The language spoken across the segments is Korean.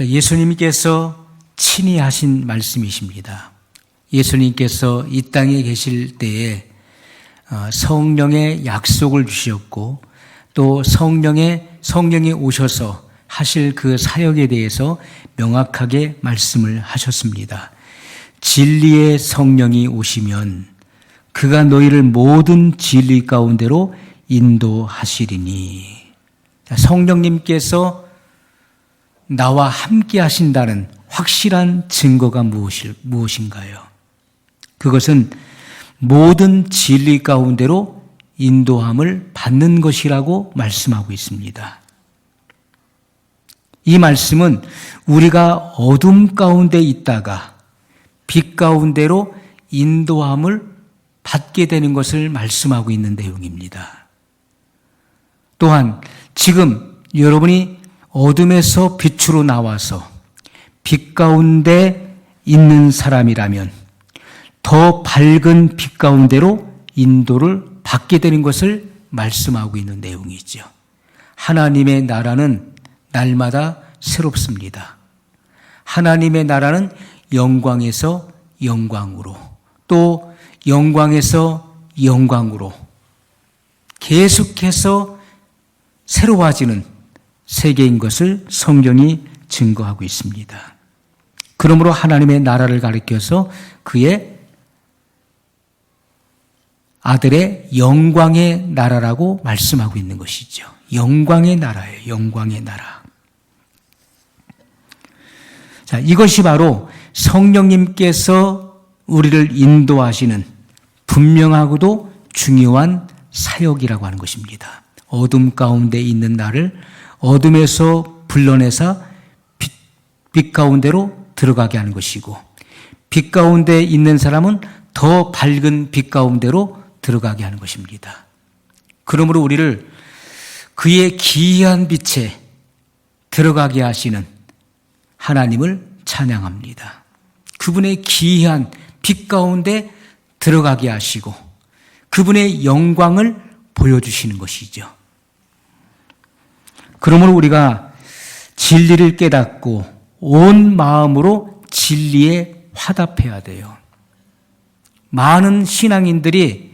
예수님께서 친히 하신 말씀이십니다. 예수님께서 이 땅에 계실 때에 성령의 약속을 주셨고 또 성령이 오셔서 하실 그 사역에 대해서 명확하게 말씀을 하셨습니다. 진리의 성령이 오시면 그가 너희를 모든 진리 가운데로 인도하시리니. 성령님께서 나와 함께 하신다는 확실한 증거가 무엇인가요? 그것은 모든 진리 가운데로 인도함을 받는 것이라고 말씀하고 있습니다. 이 말씀은 우리가 어둠 가운데 있다가 빛 가운데로 인도함을 받게 되는 것을 말씀하고 있는 내용입니다. 또한 지금 여러분이 어둠에서 빛으로 나와서 빛 가운데 있는 사람이라면 더 밝은 빛 가운데로 인도를 받게 되는 것을 말씀하고 있는 내용이죠. 하나님의 나라는 날마다 새롭습니다. 하나님의 나라는 영광에서 영광으로 또 영광에서 영광으로 계속해서 새로워지는 세계인 것을 성경이 증거하고 있습니다. 그러므로 하나님의 나라를 가리켜서 그의 아들의 영광의 나라라고 말씀하고 있는 것이죠. 영광의 나라예요. 영광의 나라. 자, 이것이 바로 성령님께서 우리를 인도하시는 분명하고도 중요한 사역이라고 하는 것입니다. 어둠 가운데 있는 나를 어둠에서 불러내서 빛 가운데로 들어가게 하는 것이고 빛 가운데 있는 사람은 더 밝은 빛 가운데로 들어가게 하는 것입니다. 그러므로 우리를 그의 기이한 빛에 들어가게 하시는 하나님을 찬양합니다. 그분의 기이한 빛 가운데 들어가게 하시고 그분의 영광을 보여주시는 것이죠. 그러므로 우리가 진리를 깨닫고 온 마음으로 진리에 화답해야 돼요. 많은 신앙인들이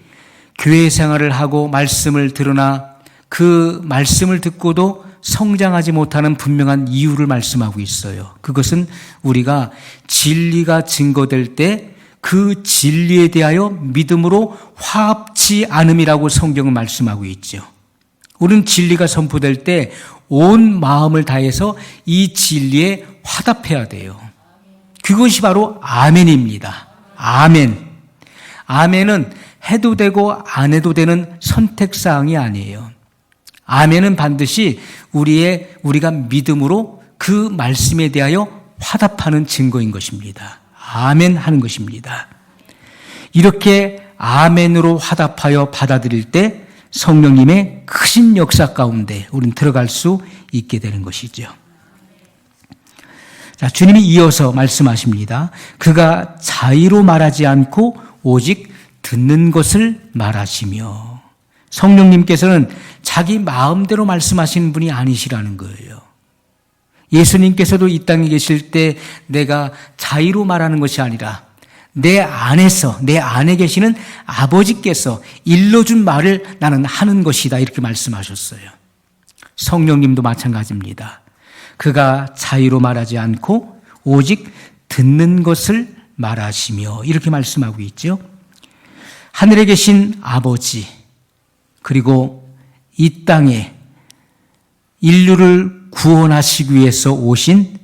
교회 생활을 하고 말씀을 들으나 그 말씀을 듣고도 성장하지 못하는 분명한 이유를 말씀하고 있어요. 그것은 우리가 진리가 증거될 때 그 진리에 대하여 믿음으로 화합치 않음이라고 성경은 말씀하고 있죠. 우리는 진리가 선포될 때 온 마음을 다해서 이 진리에 화답해야 돼요. 그것이 바로 아멘입니다. 아멘. 아멘은 해도 되고 안 해도 되는 선택사항이 아니에요. 아멘은 반드시 우리가 믿음으로 그 말씀에 대하여 화답하는 증거인 것입니다. 아멘 하는 것입니다. 이렇게 아멘으로 화답하여 받아들일 때 성령님의 크신 역사 가운데 우리는 들어갈 수 있게 되는 것이죠. 자, 주님이 이어서 말씀하십니다. 그가 자의로 말하지 않고 오직 듣는 것을 말하시며. 성령님께서는 자기 마음대로 말씀하시는 분이 아니시라는 거예요. 예수님께서도 이 땅에 계실 때 내가 자의로 말하는 것이 아니라 내 안에 계시는 아버지께서 일러준 말을 나는 하는 것이다 이렇게 말씀하셨어요. 성령님도 마찬가지입니다. 그가 자의로 말하지 않고 오직 듣는 것을 말하시며 이렇게 말씀하고 있죠. 하늘에 계신 아버지 그리고 이 땅에 인류를 구원하시기 위해서 오신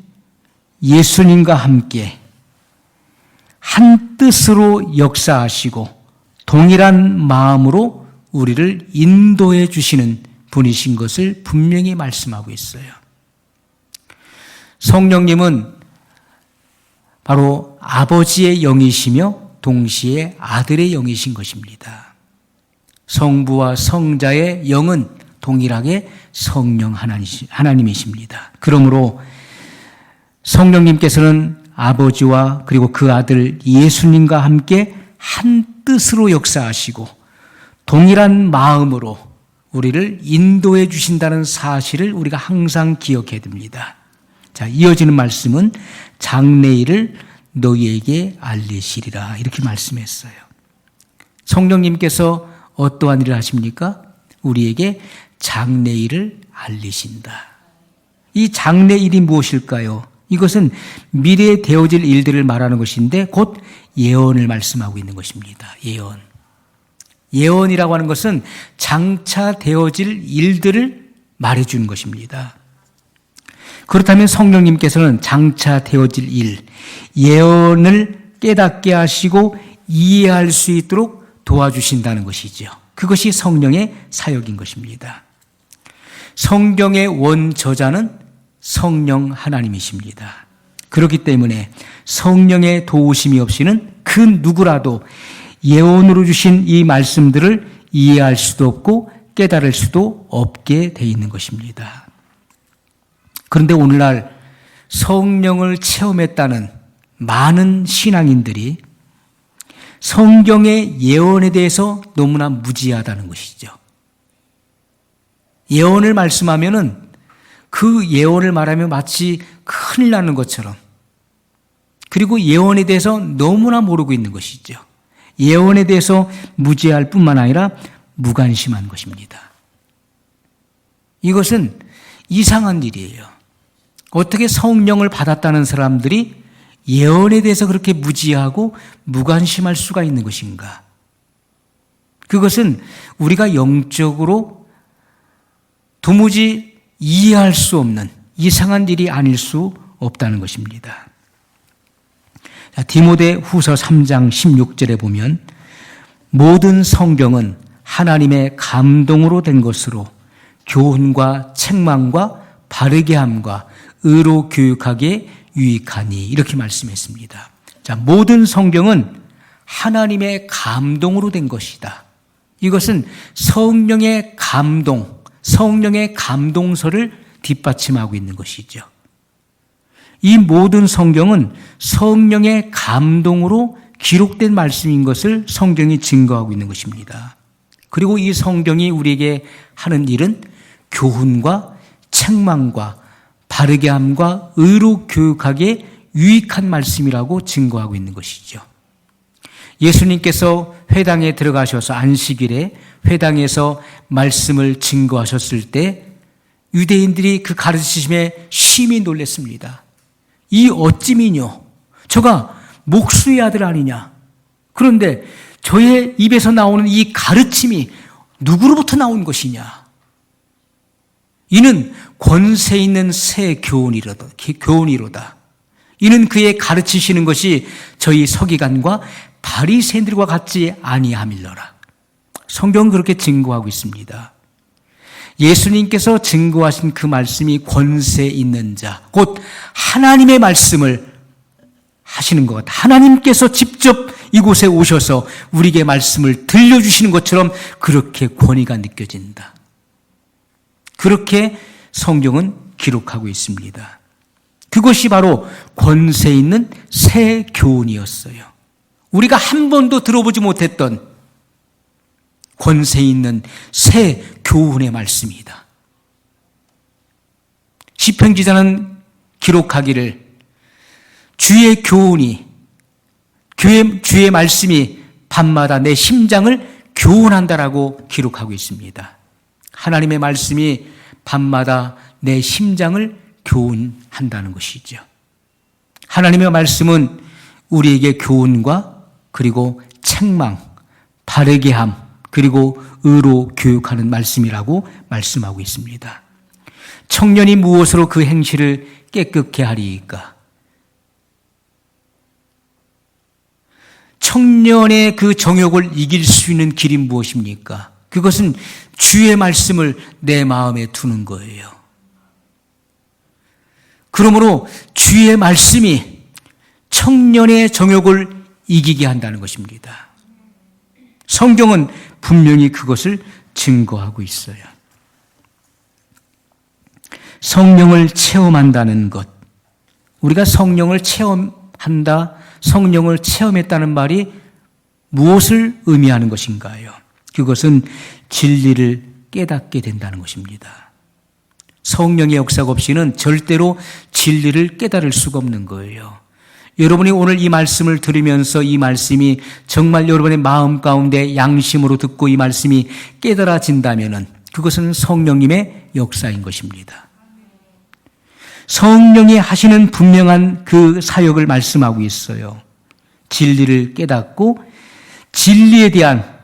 예수님과 함께 한 뜻으로 역사하시고 동일한 마음으로 우리를 인도해 주시는 분이신 것을 분명히 말씀하고 있어요. 성령님은 바로 아버지의 영이시며 동시에 아들의 영이신 것입니다. 성부와 성자의 영은 동일하게 성령 하나님이십니다. 그러므로 성령님께서는 아버지와 그리고 그 아들 예수님과 함께 한 뜻으로 역사하시고 동일한 마음으로 우리를 인도해 주신다는 사실을 우리가 항상 기억해야 됩니다. 자, 이어지는 말씀은 장래일을 너희에게 알리시리라 이렇게 말씀했어요. 성령님께서 어떠한 일을 하십니까? 우리에게 장래일을 알리신다. 이 장래일이 무엇일까요? 이것은 미래에 되어질 일들을 말하는 것인데 곧 예언을 말씀하고 있는 것입니다. 예언. 예언이라고 하는 것은 장차 되어질 일들을 말해주는 것입니다. 그렇다면 성령님께서는 장차 되어질 일, 예언을 깨닫게 하시고 이해할 수 있도록 도와주신다는 것이죠. 그것이 성령의 사역인 것입니다. 성경의 원저자는 성령 하나님이십니다. 그렇기 때문에 성령의 도우심이 없이는 그 누구라도 예언으로 주신 이 말씀들을 이해할 수도 없고 깨달을 수도 없게 돼 있는 것입니다. 그런데 오늘날 성령을 체험했다는 많은 신앙인들이 성경의 예언에 대해서 너무나 무지하다는 것이죠. 예언을 말씀하면은 그 예언을 말하면 마치 큰일 나는 것처럼, 그리고 예언에 대해서 너무나 모르고 있는 것이죠. 예언에 대해서 무지할 뿐만 아니라 무관심한 것입니다. 이것은 이상한 일이에요. 어떻게 성령을 받았다는 사람들이 예언에 대해서 그렇게 무지하고 무관심할 수가 있는 것인가? 그것은 우리가 영적으로 도무지 이해할 수 없는 이상한 일이 아닐 수 없다는 것입니다. 디모데 후서 3장 16절에 보면 모든 성경은 하나님의 감동으로 된 것으로 교훈과 책망과 바르게 함과 의로 교육하기에 유익하니 이렇게 말씀했습니다. 자, 모든 성경은 하나님의 감동으로 된 것이다. 이것은 성령의 감동, 성령의 감동서를 뒷받침하고 있는 것이죠. 이 모든 성경은 성령의 감동으로 기록된 말씀인 것을 성경이 증거하고 있는 것입니다. 그리고 이 성경이 우리에게 하는 일은 교훈과 책망과 바르게 함과 의로 교육하기에 유익한 말씀이라고 증거하고 있는 것이죠. 예수님께서 회당에 들어가셔서 안식일에 회당에서 말씀을 증거하셨을 때 유대인들이 그 가르치심에 심히 놀랐습니다. 이 어찌미뇨? 저가 목수의 아들 아니냐? 그런데 저의 입에서 나오는 이 가르침이 누구로부터 나온 것이냐? 이는 권세 있는 새 교훈이로다. 이는 그의 가르치시는 것이 저희 서기관과 바리새인들과 같지 아니함일러라. 성경은 그렇게 증거하고 있습니다. 예수님께서 증거하신 그 말씀이 권세 있는 자, 곧 하나님의 말씀을 하시는 것 같다. 하나님께서 직접 이곳에 오셔서 우리에게 말씀을 들려주시는 것처럼 그렇게 권위가 느껴진다. 그렇게 성경은 기록하고 있습니다. 그것이 바로 권세 있는 새 교훈이었어요. 우리가 한 번도 들어보지 못했던 권세 있는 새 교훈의 말씀이다. 시편 기자는 기록하기를 주의 교훈이, 주의 말씀이 밤마다 내 심장을 교훈한다라고 기록하고 있습니다. 하나님의 말씀이 밤마다 내 심장을 교훈한다는 것이죠. 하나님의 말씀은 우리에게 교훈과 그리고 책망, 바르게 함, 그리고 의로 교육하는 말씀이라고 말씀하고 있습니다. 청년이 무엇으로 그 행실을 깨끗게 하리이까? 청년의 그 정욕을 이길 수 있는 길이 무엇입니까? 그것은 주의 말씀을 내 마음에 두는 거예요. 그러므로 주의 말씀이 청년의 정욕을 이기게 한다는 것입니다. 성경은 분명히 그것을 증거하고 있어요. 성령을 체험한다는 것, 우리가 성령을 체험한다, 성령을 체험했다는 말이 무엇을 의미하는 것인가요? 그것은 진리를 깨닫게 된다는 것입니다. 성령의 역사가 없이는 절대로 진리를 깨달을 수가 없는 거예요. 여러분이 오늘 이 말씀을 들으면서 이 말씀이 정말 여러분의 마음 가운데 양심으로 듣고 이 말씀이 깨달아진다면 그것은 성령님의 역사인 것입니다. 성령이 하시는 분명한 그 사역을 말씀하고 있어요. 진리를 깨닫고 진리에 대한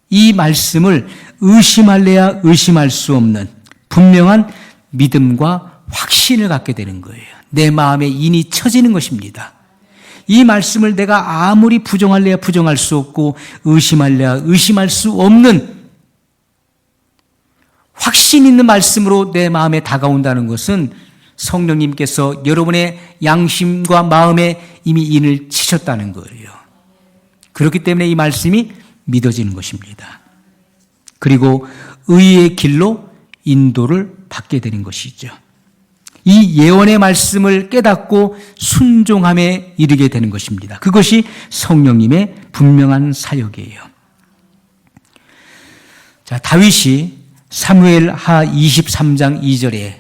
이 말씀을 의심할래야 의심할 수 없는 분명한 믿음과 확신을 갖게 되는 거예요. 내 마음에 인이 쳐지는 것입니다. 이 말씀을 내가 아무리 부정할래야 부정할 수 없고 의심할래야 의심할 수 없는 확신 있는 말씀으로 내 마음에 다가온다는 것은 성령님께서 여러분의 양심과 마음에 이미 인을 치셨다는 거예요. 그렇기 때문에 이 말씀이 믿어지는 것입니다. 그리고 의의 길로 인도를 받게 되는 것이죠. 이 예언의 말씀을 깨닫고 순종함에 이르게 되는 것입니다. 그것이 성령님의 분명한 사역이에요. 자, 다윗이 사무엘하 23장 2절에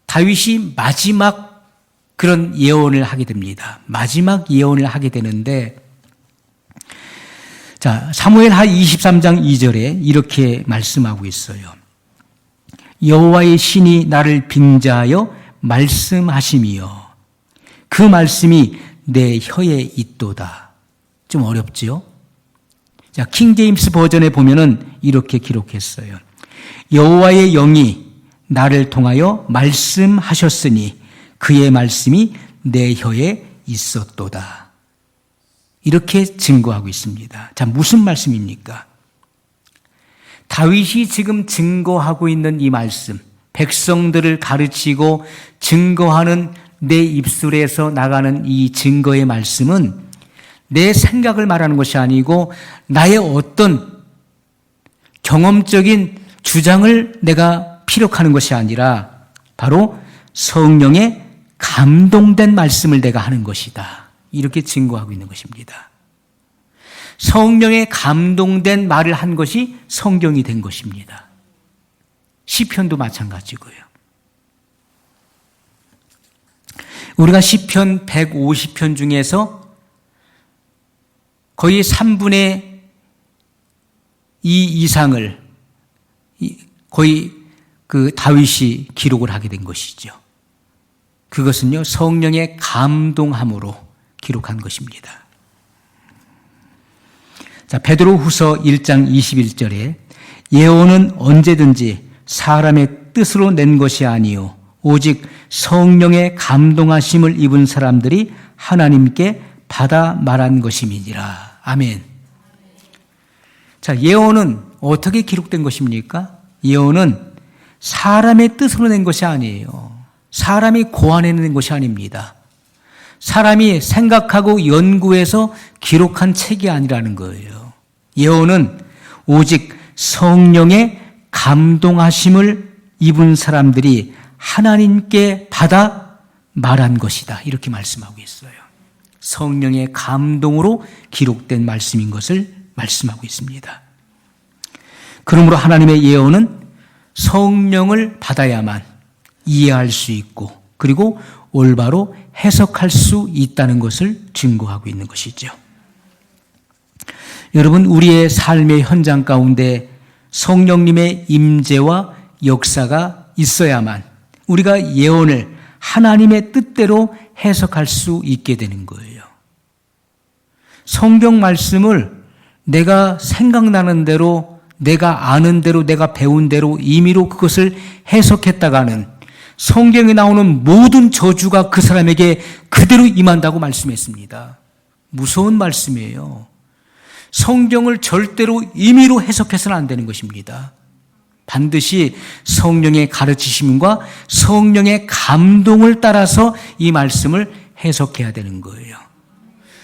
다윗이 마지막 그런 예언을 하게 됩니다. 마지막 예언을 하게 되는데, 자, 사무엘하 23장 2절에 이렇게 말씀하고 있어요. 여호와의 신이 나를 빙자하여 말씀하심이여 그 말씀이 내 혀에 있도다. 좀 어렵지요? 자, 킹제임스 버전에 보면은 이렇게 기록했어요. 여호와의 영이 나를 통하여 말씀하셨으니 그의 말씀이 내 혀에 있었도다. 이렇게 증거하고 있습니다. 자, 무슨 말씀입니까? 다윗이 지금 증거하고 있는 이 말씀, 백성들을 가르치고 증거하는 내 입술에서 나가는 이 증거의 말씀은 내 생각을 말하는 것이 아니고 나의 어떤 경험적인 주장을 내가 피력하는 것이 아니라 바로 성령의 감동된 말씀을 내가 하는 것이다. 이렇게 증거하고 있는 것입니다. 성령의 감동된 말을 한 것이 성경이 된 것입니다. 시편도 마찬가지고요. 우리가 시편 150편 중에서 거의 3분의 2 이상을 거의 그 다윗이 기록을 하게 된 것이죠. 그것은요, 성령의 감동함으로 기록한 것입니다. 자, 베드로후서 1장 21절에 예언은 언제든지 사람의 뜻으로 낸 것이 아니요 오직 성령의 감동하심을 입은 사람들이 하나님께 받아 말한 것임이니라. 아멘. 자, 예언은 어떻게 기록된 것입니까? 예언은 사람의 뜻으로 낸 것이 아니에요. 사람이 고안해낸 것이 아닙니다. 사람이 생각하고 연구해서 기록한 책이 아니라는 거예요. 예언은 오직 성령의 감동하심을 입은 사람들이 하나님께 받아 말한 것이다. 이렇게 말씀하고 있어요. 성령의 감동으로 기록된 말씀인 것을 말씀하고 있습니다. 그러므로 하나님의 예언은 성령을 받아야만 이해할 수 있고 그리고 올바로 해석할 수 있다는 것을 증거하고 있는 것이죠. 여러분, 우리의 삶의 현장 가운데 성령님의 임재와 역사가 있어야만 우리가 예언을 하나님의 뜻대로 해석할 수 있게 되는 거예요. 성경 말씀을 내가 생각나는 대로, 내가 아는 대로, 내가 배운 대로 임의로 그것을 해석했다가는 성경에 나오는 모든 저주가 그 사람에게 그대로 임한다고 말씀했습니다. 무서운 말씀이에요. 성경을 절대로 임의로 해석해서는 안 되는 것입니다. 반드시 성령의 가르치심과 성령의 감동을 따라서 이 말씀을 해석해야 되는 거예요.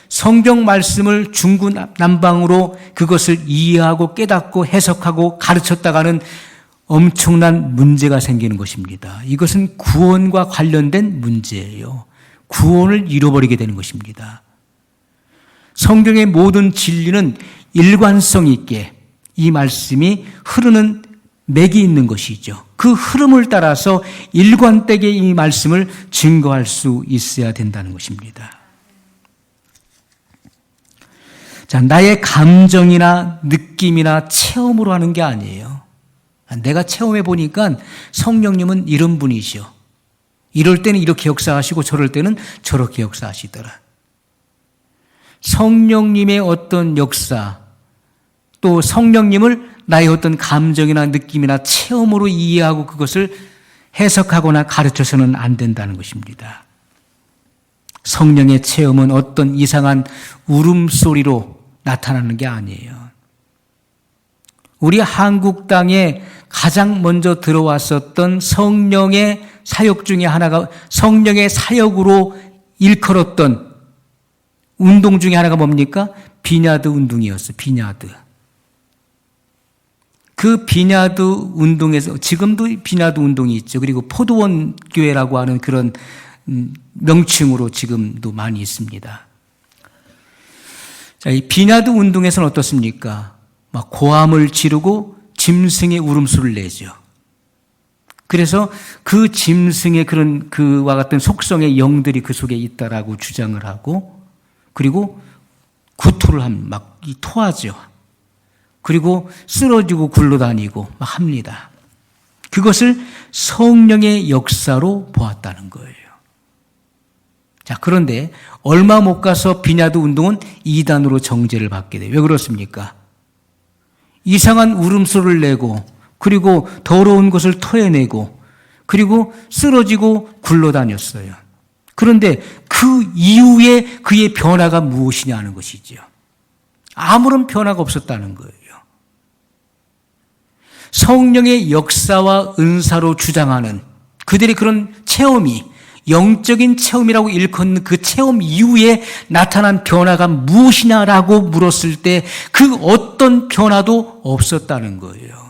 성경 말씀을 중구난방으로 그것을 이해하고 깨닫고 해석하고 가르쳤다가는 엄청난 문제가 생기는 것입니다. 이것은 구원과 관련된 문제예요. 구원을 잃어버리게 되는 것입니다. 성경의 모든 진리는 일관성 있게 이 말씀이 흐르는 맥이 있는 것이죠. 그 흐름을 따라서 일관되게 이 말씀을 증거할 수 있어야 된다는 것입니다. 자, 나의 감정이나 느낌이나 체험으로 하는 게 아니에요. 내가 체험해 보니까 성령님은 이런 분이시오. 이럴 때는 이렇게 역사하시고 저럴 때는 저렇게 역사하시더라. 성령님의 어떤 역사, 또 성령님을 나의 어떤 감정이나 느낌이나 체험으로 이해하고 그것을 해석하거나 가르쳐서는 안 된다는 것입니다. 성령의 체험은 어떤 이상한 울음소리로 나타나는 게 아니에요. 우리 한국 땅에 가장 먼저 들어왔었던 성령의 사역 중에 하나가, 성령의 사역으로 일컬었던 운동 중에 하나가 뭡니까? 비냐드 운동이었어요. 비냐드. 그 비냐드 운동에서, 지금도 비냐드 운동이 있죠. 그리고 포도원 교회라고 하는 그런 명칭으로 지금도 많이 있습니다. 자, 이 비냐드 운동에서는 어떻습니까? 막 고함을 지르고 짐승의 울음소리를 내죠. 그래서 그 짐승의 그런 그와 같은 속성의 영들이 그 속에 있다라고 주장을 하고, 그리고 구토를 막 토하죠. 그리고 쓰러지고 굴러다니고 막 합니다. 그것을 성령의 역사로 보았다는 거예요. 자, 그런데 얼마 못 가서 비냐드 운동은 이단으로 정죄를 받게 돼요. 왜 그렇습니까? 이상한 울음소리를 내고, 그리고 더러운 것을 토해내고, 그리고 쓰러지고 굴러다녔어요. 그런데 그 이후에 그의 변화가 무엇이냐 하는 것이죠. 아무런 변화가 없었다는 거예요. 성령의 역사와 은사로 주장하는 그들의 그런 체험이 영적인 체험이라고 일컫는 그 체험 이후에 나타난 변화가 무엇이냐라고 물었을 때 그 어떤 변화도 없었다는 거예요.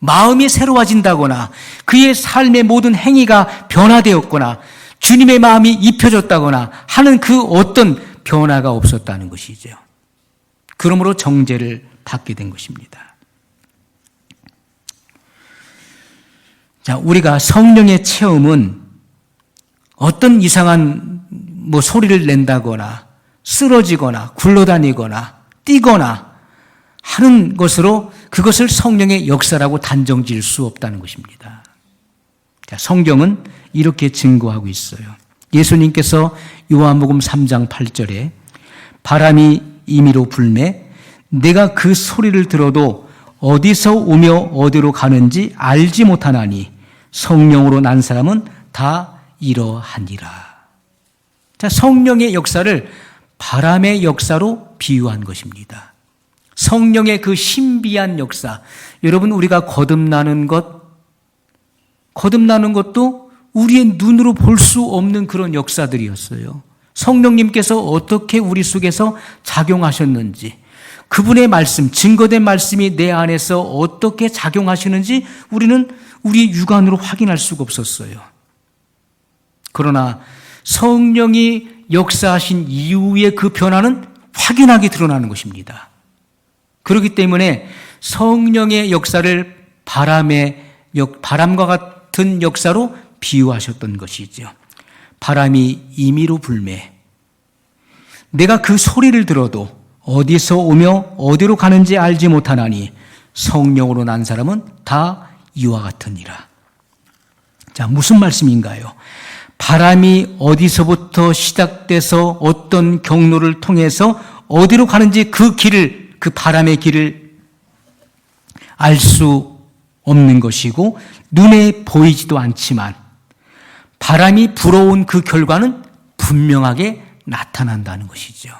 마음이 새로워진다거나 그의 삶의 모든 행위가 변화되었거나 주님의 마음이 입혀졌다거나 하는 그 어떤 변화가 없었다는 것이죠. 그러므로 정죄를 받게 된 것입니다. 자, 우리가 성령의 체험은 어떤 이상한 소리를 낸다거나 쓰러지거나 굴러다니거나 뛰거나 하는 것으로 그것을 성령의 역사라고 단정 지을 수 없다는 것입니다. 자, 성경은 이렇게 증거하고 있어요. 예수님께서 요한복음 3장 8절에 바람이 임의로 불매 내가 그 소리를 들어도 어디서 오며 어디로 가는지 알지 못하나니 성령으로 난 사람은 다 이러하니라. 자, 성령의 역사를 바람의 역사로 비유한 것입니다. 성령의 그 신비한 역사, 여러분 우리가 거듭나는 것도 우리의 눈으로 볼 수 없는 그런 역사들이었어요. 성령님께서 어떻게 우리 속에서 작용하셨는지, 그분의 말씀, 증거된 말씀이 내 안에서 어떻게 작용하시는지 우리는 우리 육안으로 확인할 수가 없었어요. 그러나 성령이 역사하신 이후의 그 변화는 확연하게 드러나는 것입니다. 그렇기 때문에 성령의 역사를 바람과 같은 역사로 비유하셨던 것이죠. 바람이 임의로 불매 내가 그 소리를 들어도 어디서 오며 어디로 가는지 알지 못하나니 성령으로 난 사람은 다 이와 같으니라. 자, 무슨 말씀인가요? 바람이 어디서부터 시작돼서 어떤 경로를 통해서 어디로 가는지 그 바람의 길을 알 수 없는 것이고 눈에 보이지도 않지만 바람이 불어온 그 결과는 분명하게 나타난다는 것이죠.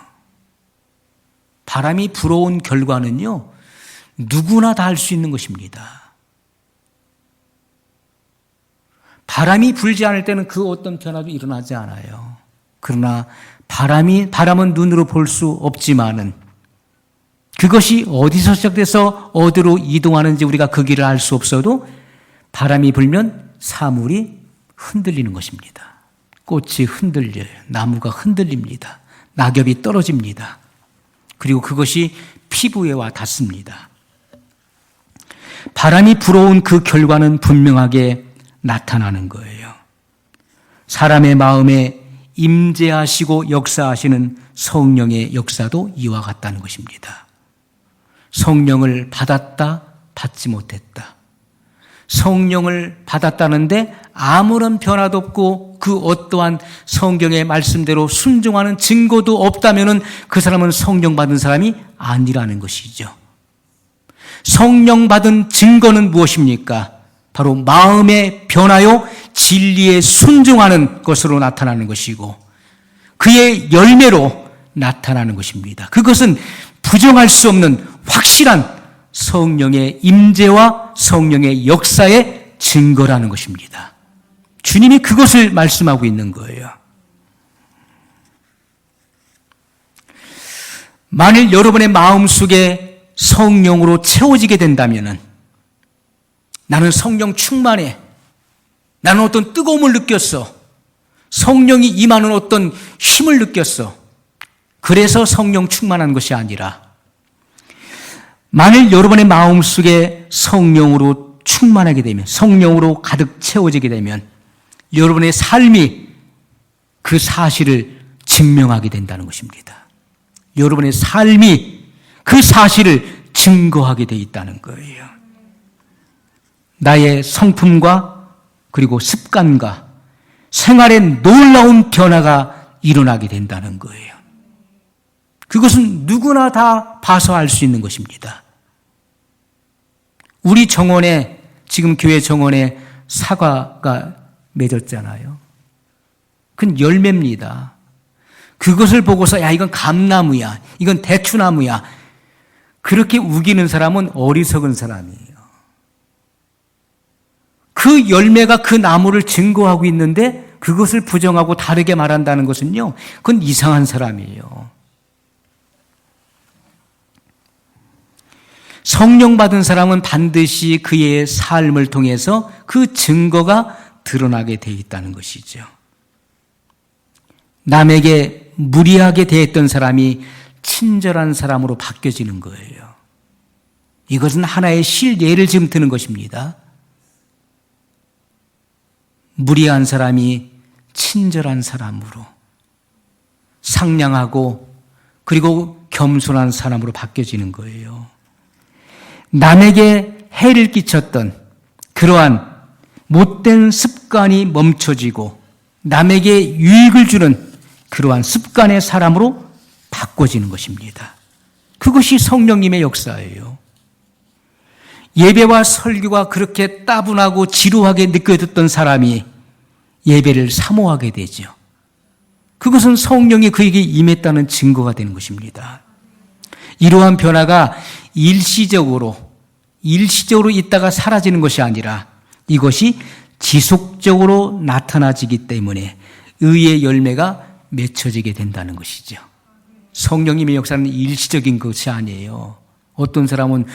바람이 불어온 결과는요, 누구나 다 알 수 있는 것입니다. 바람이 불지 않을 때는 그 어떤 변화도 일어나지 않아요. 그러나 바람은 눈으로 볼 수 없지만은 그것이 어디서 시작돼서 어디로 이동하는지 우리가 그 길을 알 수 없어도 바람이 불면 사물이 흔들리는 것입니다. 꽃이 흔들려요. 나무가 흔들립니다. 낙엽이 떨어집니다. 그리고 그것이 피부에 와 닿습니다. 바람이 불어온 그 결과는 분명하게 나타나는 거예요. 사람의 마음에 임재하시고 역사하시는 성령의 역사도 이와 같다는 것입니다. 성령을 받았다, 받지 못했다. 성령을 받았다는데 아무런 변화도 없고 그 어떠한 성경의 말씀대로 순종하는 증거도 없다면 그 사람은 성령 받은 사람이 아니라는 것이죠. 성령 받은 증거는 무엇입니까? 바로 마음의 변화요 진리에 순종하는 것으로 나타나는 것이고 그의 열매로 나타나는 것입니다. 그것은 부정할 수 없는 확실한 성령의 임재와 성령의 역사의 증거라는 것입니다. 주님이 그것을 말씀하고 있는 거예요. 만일 여러분의 마음속에 성령으로 채워지게 된다면 나는 성령 충만해. 나는 어떤 뜨거움을 느꼈어. 성령이 임하는 어떤 힘을 느꼈어. 그래서 성령 충만한 것이 아니라 만일 여러분의 마음속에 성령으로 충만하게 되면 성령으로 가득 채워지게 되면 여러분의 삶이 그 사실을 증명하게 된다는 것입니다. 여러분의 삶이 그 사실을 증거하게 되어 있다는 거예요. 나의 성품과 그리고 습관과 생활에 놀라운 변화가 일어나게 된다는 거예요. 그것은 누구나 다 봐서 알 수 있는 것입니다. 우리 정원에, 지금 교회 정원에 사과가 맺었잖아요. 그건 열매입니다. 그것을 보고서 야 이건 감나무야, 이건 대추나무야, 그렇게 우기는 사람은 어리석은 사람이에요. 그 열매가 그 나무를 증거하고 있는데 그것을 부정하고 다르게 말한다는 것은요, 그건 이상한 사람이에요. 성령 받은 사람은 반드시 그의 삶을 통해서 그 증거가 드러나게 되어 있다는 것이죠. 남에게 무리하게 대했던 사람이 친절한 사람으로 바뀌어지는 거예요. 이것은 하나의 실예를 지금 드는 것입니다. 무리한 사람이 친절한 사람으로, 상냥하고 그리고 겸손한 사람으로 바뀌어지는 거예요. 남에게 해를 끼쳤던 그러한 못된 습관이 멈춰지고 남에게 유익을 주는 그러한 습관의 사람으로 바꿔지는 것입니다. 그것이 성령님의 역사예요. 예배와 설교가 그렇게 따분하고 지루하게 느껴졌던 사람이 예배를 사모하게 되죠. 그것은 성령이 그에게 임했다는 증거가 되는 것입니다. 이러한 변화가 일시적으로 있다가 사라지는 것이 아니라 이것이 지속적으로 나타나지기 때문에 의의 열매가 맺혀지게 된다는 것이죠. 성령님의 역사는 일시적인 것이 아니에요. 어떤 사람은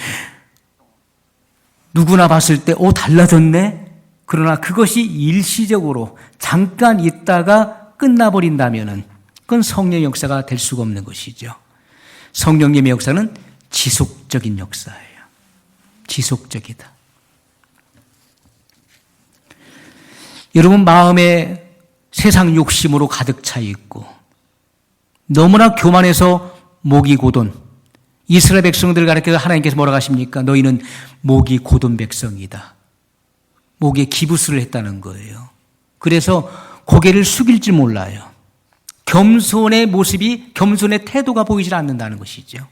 누구나 봤을 때 달라졌네? 그러나 그것이 일시적으로 잠깐 있다가 끝나버린다면 그건 성령의 역사가 될 수가 없는 것이죠. 성령님의 역사는 지속적인 역사예요. 지속적이다. 여러분 마음에 세상 욕심으로 가득 차 있고 너무나 교만해서 목이 고돈, 이스라엘 백성들을 가리켜 하나님께서 뭐라고 하십니까? 너희는 목이 고돈 백성이다. 목에 기부스를 했다는 거예요. 그래서 고개를 숙일 줄 몰라요. 겸손의 모습이, 겸손의 태도가 보이질 않는다는 것이죠.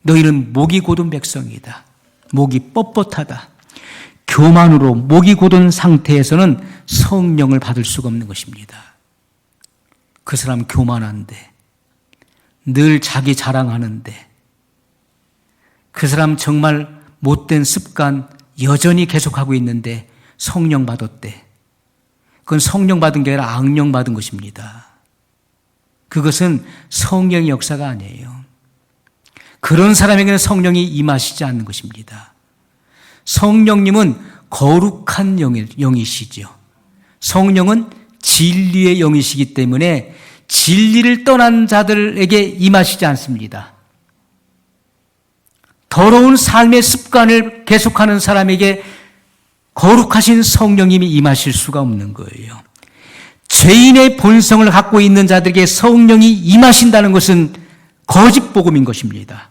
너희는 목이 고든 백성이다. 목이 뻣뻣하다. 교만으로 목이 고든 상태에서는 성령을 받을 수가 없는 것입니다. 그 사람 교만한데, 늘 자기 자랑하는데, 그 사람 정말 못된 습관 여전히 계속하고 있는데 성령 받았대. 그건 성령 받은 게 아니라 악령 받은 것입니다. 그것은 성령의 역사가 아니에요. 그런 사람에게는 성령이 임하시지 않는 것입니다. 성령님은 거룩한 영이시죠. 성령은 진리의 영이시기 때문에 진리를 떠난 자들에게 임하시지 않습니다. 더러운 삶의 습관을 계속하는 사람에게 거룩하신 성령님이 임하실 수가 없는 거예요. 죄인의 본성을 갖고 있는 자들에게 성령이 임하신다는 것은 거짓 복음인 것입니다.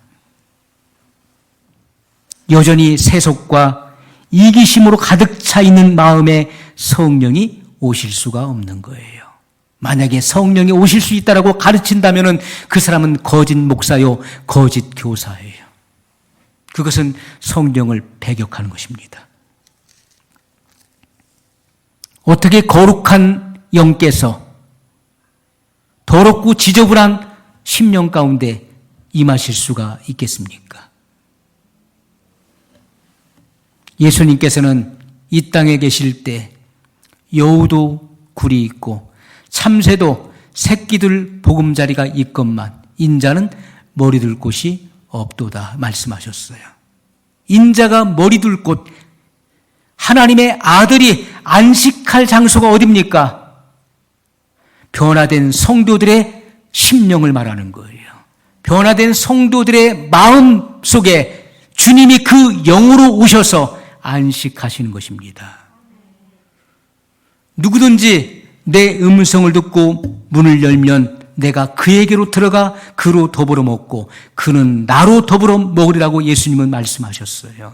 여전히 세속과 이기심으로 가득 차 있는 마음에 성령이 오실 수가 없는 거예요. 만약에 성령이 오실 수 있다라고 가르친다면 그 사람은 거짓 목사요, 거짓 교사예요. 그것은 성령을 배격하는 것입니다. 어떻게 거룩한 영께서 더럽고 지저분한 심령 가운데 임하실 수가 있겠습니까? 예수님께서는 이 땅에 계실 때 여우도 굴이 있고 참새도 새끼들 보금자리가 있건만 인자는 머리 둘 곳이 없도다 말씀하셨어요. 인자가 머리 둘 곳, 하나님의 아들이 안식할 장소가 어디입니까? 변화된 성도들의 심령을 말하는 거예요. 변화된 성도들의 마음 속에 주님이 그 영으로 오셔서 안식하시는 것입니다. 누구든지 내 음성을 듣고 문을 열면 내가 그에게로 들어가 그로 더불어 먹고 그는 나로 더불어 먹으리라고 예수님은 말씀하셨어요.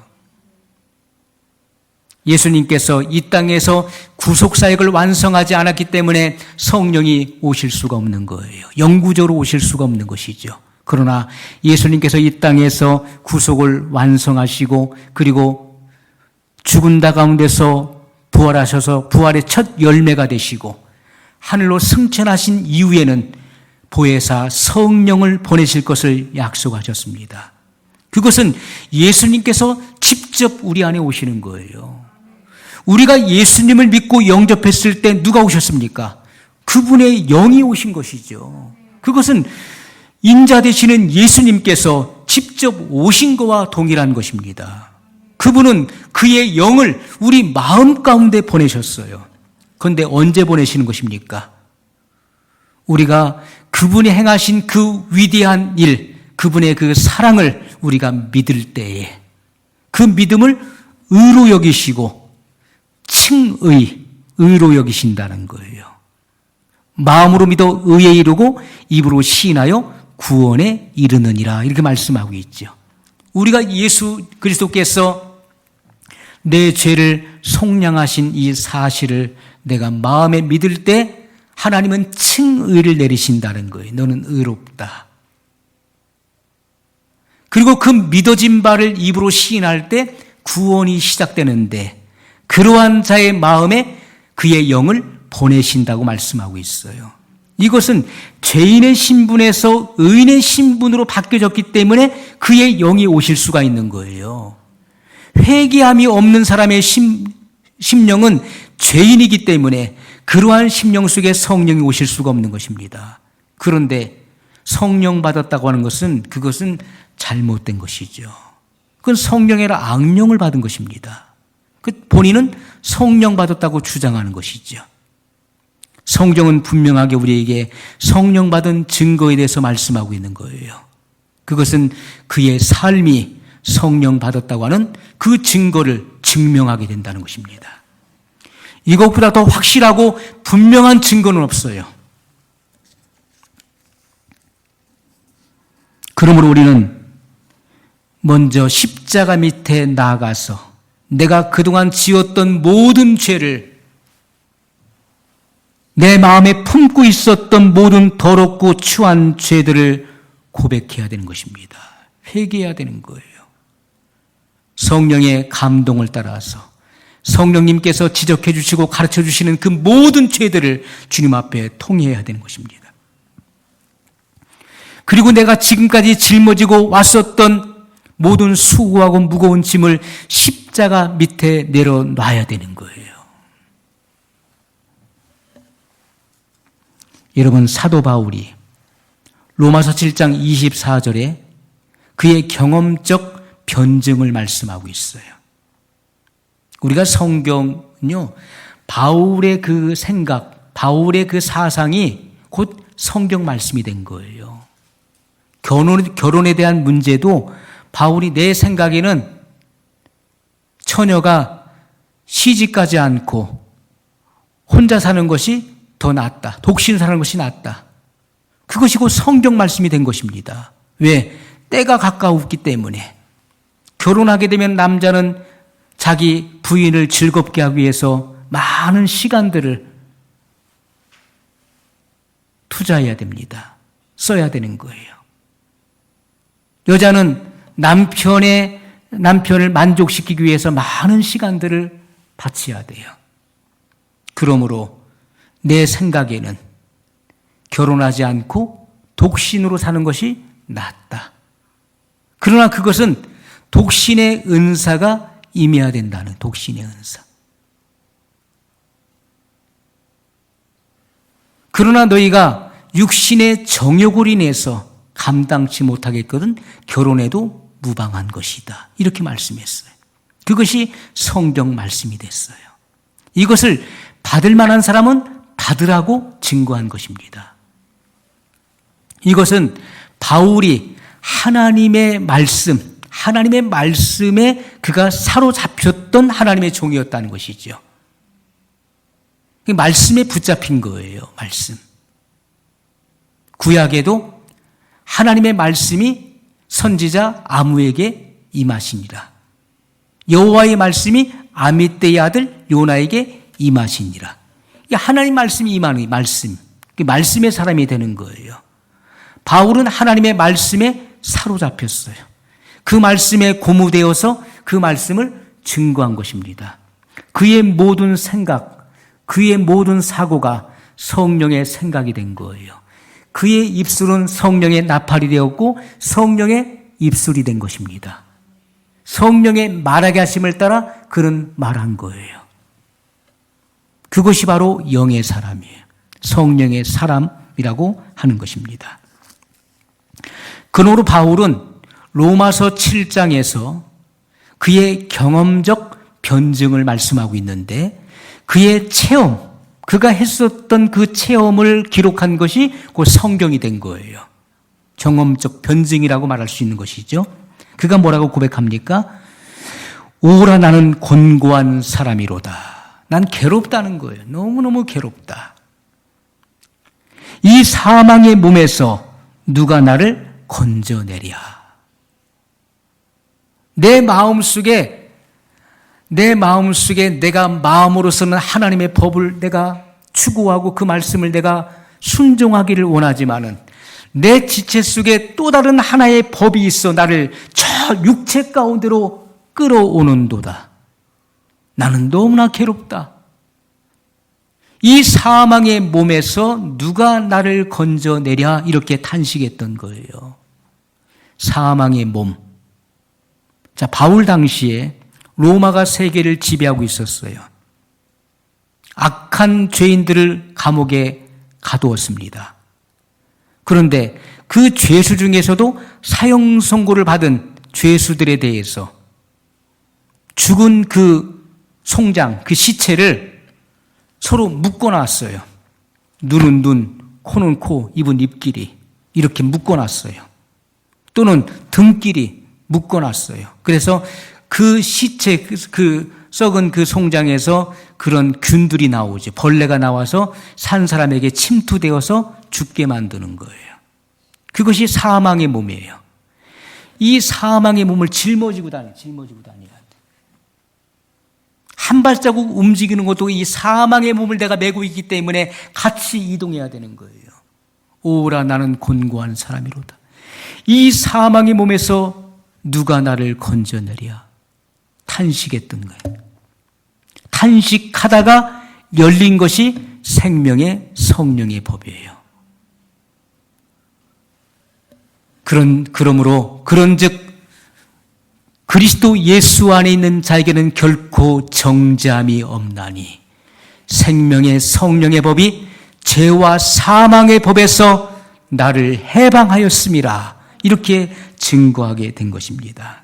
예수님께서 이 땅에서 구속사역을 완성하지 않았기 때문에 성령이 오실 수가 없는 거예요. 영구적으로 오실 수가 없는 것이죠. 그러나 예수님께서 이 땅에서 구속을 완성하시고 그리고 죽은 자 가운데서 부활하셔서 부활의 첫 열매가 되시고 하늘로 승천하신 이후에는 보혜사 성령을 보내실 것을 약속하셨습니다. 그것은 예수님께서 직접 우리 안에 오시는 거예요. 우리가 예수님을 믿고 영접했을 때 누가 오셨습니까? 그분의 영이 오신 것이죠. 그것은 인자 되시는 예수님께서 직접 오신 것과 동일한 것입니다. 그분은 그의 영을 우리 마음 가운데 보내셨어요. 그런데 언제 보내시는 것입니까? 우리가 그분이 행하신 그 위대한 일, 그분의 그 사랑을 우리가 믿을 때에 그 믿음을 의로 여기시고 의로 여기신다는 거예요. 마음으로 믿어 의에 이르고 입으로 시인하여 구원에 이르느니라 이렇게 말씀하고 있죠. 우리가 예수 그리스도께서 내 죄를 속량하신 이 사실을 내가 마음에 믿을 때 하나님은 칭의를 내리신다는 거예요. 너는 의롭다. 그리고 그 믿어진 바를 입으로 시인할 때 구원이 시작되는데 그러한 자의 마음에 그의 영을 보내신다고 말씀하고 있어요. 이것은 죄인의 신분에서 의인의 신분으로 바뀌어졌기 때문에 그의 영이 오실 수가 있는 거예요. 회개함이 없는 사람의 심령은 죄인이기 때문에 그러한 심령 속에 성령이 오실 수가 없는 것입니다. 그런데 성령 받았다고 하는 것은 그것은 잘못된 것이죠. 그건 성령의 아니라 악령을 받은 것입니다. 본인은 성령 받았다고 주장하는 것이죠. 성경은 분명하게 우리에게 성령 받은 증거에 대해서 말씀하고 있는 거예요. 그것은 그의 삶이 성령 받았다고 하는 그 증거를 증명하게 된다는 것입니다. 이것보다 더 확실하고 분명한 증거는 없어요. 그러므로 우리는 먼저 십자가 밑에 나아가서 내가 그동안 지었던 모든 죄를 내 마음에 품고 있었던 모든 더럽고 추한 죄들을 고백해야 되는 것입니다. 회개해야 되는 거예요. 성령의 감동을 따라서 성령님께서 지적해 주시고 가르쳐 주시는 그 모든 죄들을 주님 앞에 통해야 되는 것입니다. 그리고 내가 지금까지 짊어지고 왔었던 모든 수고하고 무거운 짐을 십자가 밑에 내려놔야 되는 거예요. 여러분, 사도 바울이 로마서 7장 24절에 그의 경험적 변증을 말씀하고 있어요. 우리가 성경은요, 바울의 그 생각, 바울의 그 사상이 곧 성경 말씀이 된 거예요. 결혼에 대한 문제도 바울이 내 생각에는 처녀가 시집가지 않고 혼자 사는 것이 더 낫다. 독신 사는 것이 낫다. 그것이 곧 성경 말씀이 된 것입니다. 왜? 때가 가까웠기 때문에. 결혼하게 되면 남자는 자기 부인을 즐겁게 하기 위해서 많은 시간들을 투자해야 됩니다. 써야 되는 거예요. 여자는 남편을 만족시키기 위해서 많은 시간들을 바쳐야 돼요. 그러므로 내 생각에는 결혼하지 않고 독신으로 사는 것이 낫다. 그러나 그것은 독신의 은사가 임해야 된다는 독신의 은사. 그러나 너희가 육신의 정욕을 인해서 감당치 못하겠거든 결혼해도 무방한 것이다. 이렇게 말씀했어요. 그것이 성경 말씀이 됐어요. 이것을 받을 만한 사람은 받으라고 증거한 것입니다. 이것은 바울이 하나님의 말씀에 그가 사로잡혔던 하나님의 종이었다는 것이죠. 말씀에 붙잡힌 거예요. 말씀. 구약에도 하나님의 말씀이 선지자 아무에게 임하시니라. 여호와의 말씀이 아미떼의 아들 요나에게 임하시니라. 하나님 말씀이 임하는 말씀. 말씀의 사람이 되는 거예요. 바울은 하나님의 말씀에 사로잡혔어요. 그 말씀에 고무되어서 그 말씀을 증거한 것입니다. 그의 모든 생각, 그의 모든 사고가 성령의 생각이 된 거예요. 그의 입술은 성령의 나팔이 되었고 성령의 입술이 된 것입니다. 성령의 말하게 하심을 따라 그는 말한 거예요. 그것이 바로 영의 사람이에요. 성령의 사람이라고 하는 것입니다. 그러므로 바울은 로마서 7장에서 그의 경험적 변증을 말씀하고 있는데 그의 체험, 그가 했었던 그 체험을 기록한 것이 곧 성경이 된 거예요. 경험적 변증이라고 말할 수 있는 것이죠. 그가 뭐라고 고백합니까? 오라 나는 곤고한 사람이로다. 난 괴롭다는 거예요. 너무너무 괴롭다. 이 사망의 몸에서 누가 나를 건져내랴. 내 마음속에 내가 마음으로서는 하나님의 법을 내가 추구하고 그 말씀을 내가 순종하기를 원하지만은 내 지체 속에 또 다른 하나의 법이 있어 나를 저 육체 가운데로 끌어오는도다. 나는 너무나 괴롭다. 이 사망의 몸에서 누가 나를 건져내랴 이렇게 탄식했던 거예요. 사망의 몸. 자, 바울 당시에 로마가 세계를 지배하고 있었어요. 악한 죄인들을 감옥에 가두었습니다. 그런데 그 죄수 중에서도 사형 선고를 받은 죄수들에 대해서 죽은 그 송장, 그 시체를 서로 묶어놨어요. 눈은 눈, 코는 코, 입은 입끼리 이렇게 묶어놨어요. 또는 등끼리 묶어놨어요. 그래서 그 시체, 그 썩은 그 송장에서 그런 균들이 나오죠. 벌레가 나와서 산 사람에게 침투되어서 죽게 만드는 거예요. 그것이 사망의 몸이에요. 이 사망의 몸을 짊어지고 다녀야 돼. 한 발자국 움직이는 것도 이 사망의 몸을 내가 메고 있기 때문에 같이 이동해야 되는 거예요. 오라 나는 곤고한 사람이로다. 이 사망의 몸에서 누가 나를 건져내랴. 탄식했던 거예요. 탄식하다가 열린 것이 생명의 성령의 법이에요. 그러므로 그런즉 그리스도 예수 안에 있는 자에게는 결코 정죄함이 없나니 생명의 성령의 법이 죄와 사망의 법에서 나를 해방하였음이라. 이렇게 증거하게 된 것입니다.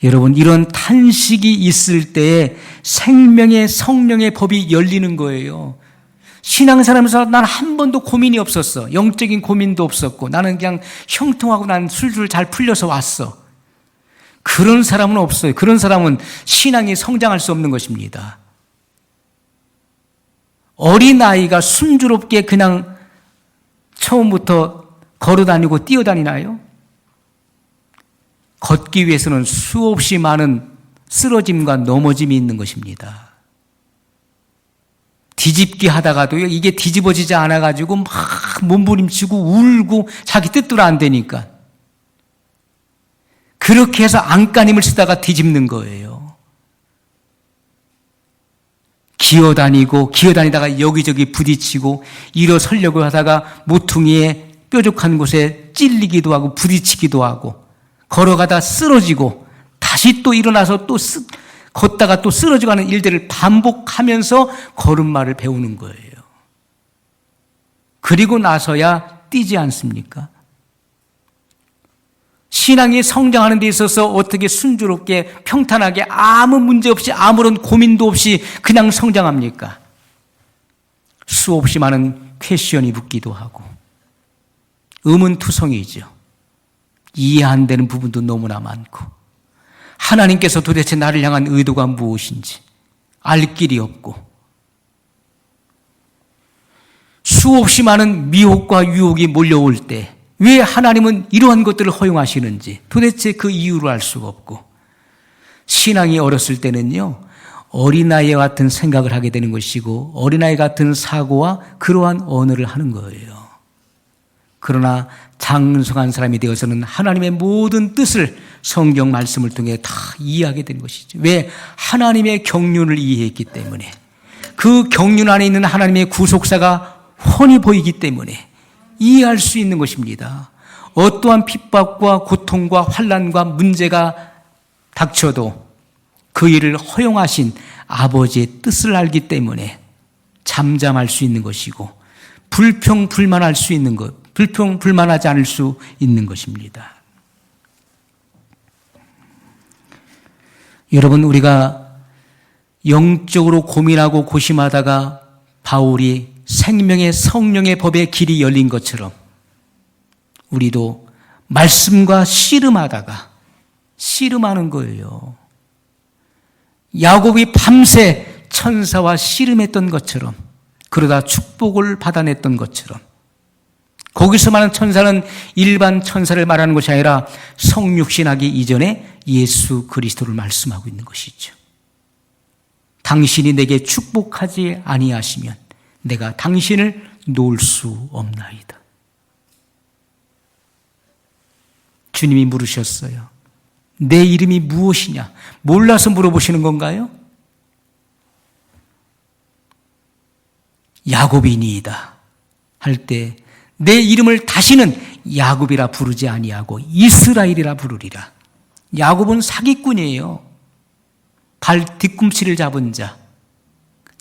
여러분, 이런 탄식이 있을 때에 생명의 성령의 법이 열리는 거예요. 신앙생활하면서 난 한 번도 고민이 없었어. 영적인 고민도 없었고 나는 그냥 형통하고 난 술술 잘 풀려서 왔어. 그런 사람은 없어요. 그런 사람은 신앙이 성장할 수 없는 것입니다. 어린아이가 순조롭게 그냥 처음부터 걸어다니고 뛰어다니나요? 걷기 위해서는 수없이 많은 쓰러짐과 넘어짐이 있는 것입니다. 뒤집기 하다가도 이게 뒤집어지지 않아가지고 막 몸부림치고 울고 자기 뜻대로 안 되니까 그렇게 해서 안간힘을 쓰다가 뒤집는 거예요. 기어다니다가 여기저기 부딪히고 일어서려고 하다가 모퉁이에 뾰족한 곳에 찔리기도 하고 부딪히기도 하고 걸어가다 쓰러지고 다시 또 일어나서 또 걷다가 또 쓰러지고 하는 일들을 반복하면서 걸음마를 배우는 거예요. 그리고 나서야 뛰지 않습니까? 신앙이 성장하는 데 있어서 어떻게 순조롭게 평탄하게 아무 문제 없이 아무런 고민도 없이 그냥 성장합니까? 수없이 많은 퀘션이 붙기도 하고 의문투성이죠. 이해 안 되는 부분도 너무나 많고 하나님께서 도대체 나를 향한 의도가 무엇인지 알 길이 없고 수없이 많은 미혹과 유혹이 몰려올 때 왜 하나님은 이러한 것들을 허용하시는지 도대체 그 이유를 알 수가 없고 신앙이 어렸을 때는요 어린아이와 같은 생각을 하게 되는 것이고 어린아이 같은 사고와 그러한 언어를 하는 거예요. 그러나 장성한 사람이 되어서는 하나님의 모든 뜻을 성경 말씀을 통해 다 이해하게 되는 것이죠. 왜? 하나님의 경륜을 이해했기 때문에 그 경륜 안에 있는 하나님의 구속사가 훤히 보이기 때문에 이해할 수 있는 것입니다. 어떠한 핍박과 고통과 환난과 문제가 닥쳐도 그 일을 허용하신 아버지의 뜻을 알기 때문에 잠잠할 수 있는 것이고 불평불만할 수 있는 것, 불평불만하지 않을 수 있는 것입니다. 여러분, 우리가 영적으로 고민하고 고심하다가 바울이 생명의 성령의 법의 길이 열린 것처럼 우리도 말씀과 씨름하다가 씨름하는 거예요. 야곱이 밤새 천사와 씨름했던 것처럼 그러다 축복을 받아냈던 것처럼 거기서 말하는 천사는 일반 천사를 말하는 것이 아니라 성육신하기 이전에 예수 그리스도를 말씀하고 있는 것이죠. 당신이 내게 축복하지 아니하시면 내가 당신을 놓을 수 없나이다. 주님이 물으셨어요. 내 이름이 무엇이냐? 몰라서 물어보시는 건가요? 야곱이니이다 할 때 내 이름을 다시는 야곱이라 부르지 아니하고 이스라엘이라 부르리라. 야곱은 사기꾼이에요. 발 뒤꿈치를 잡은 자,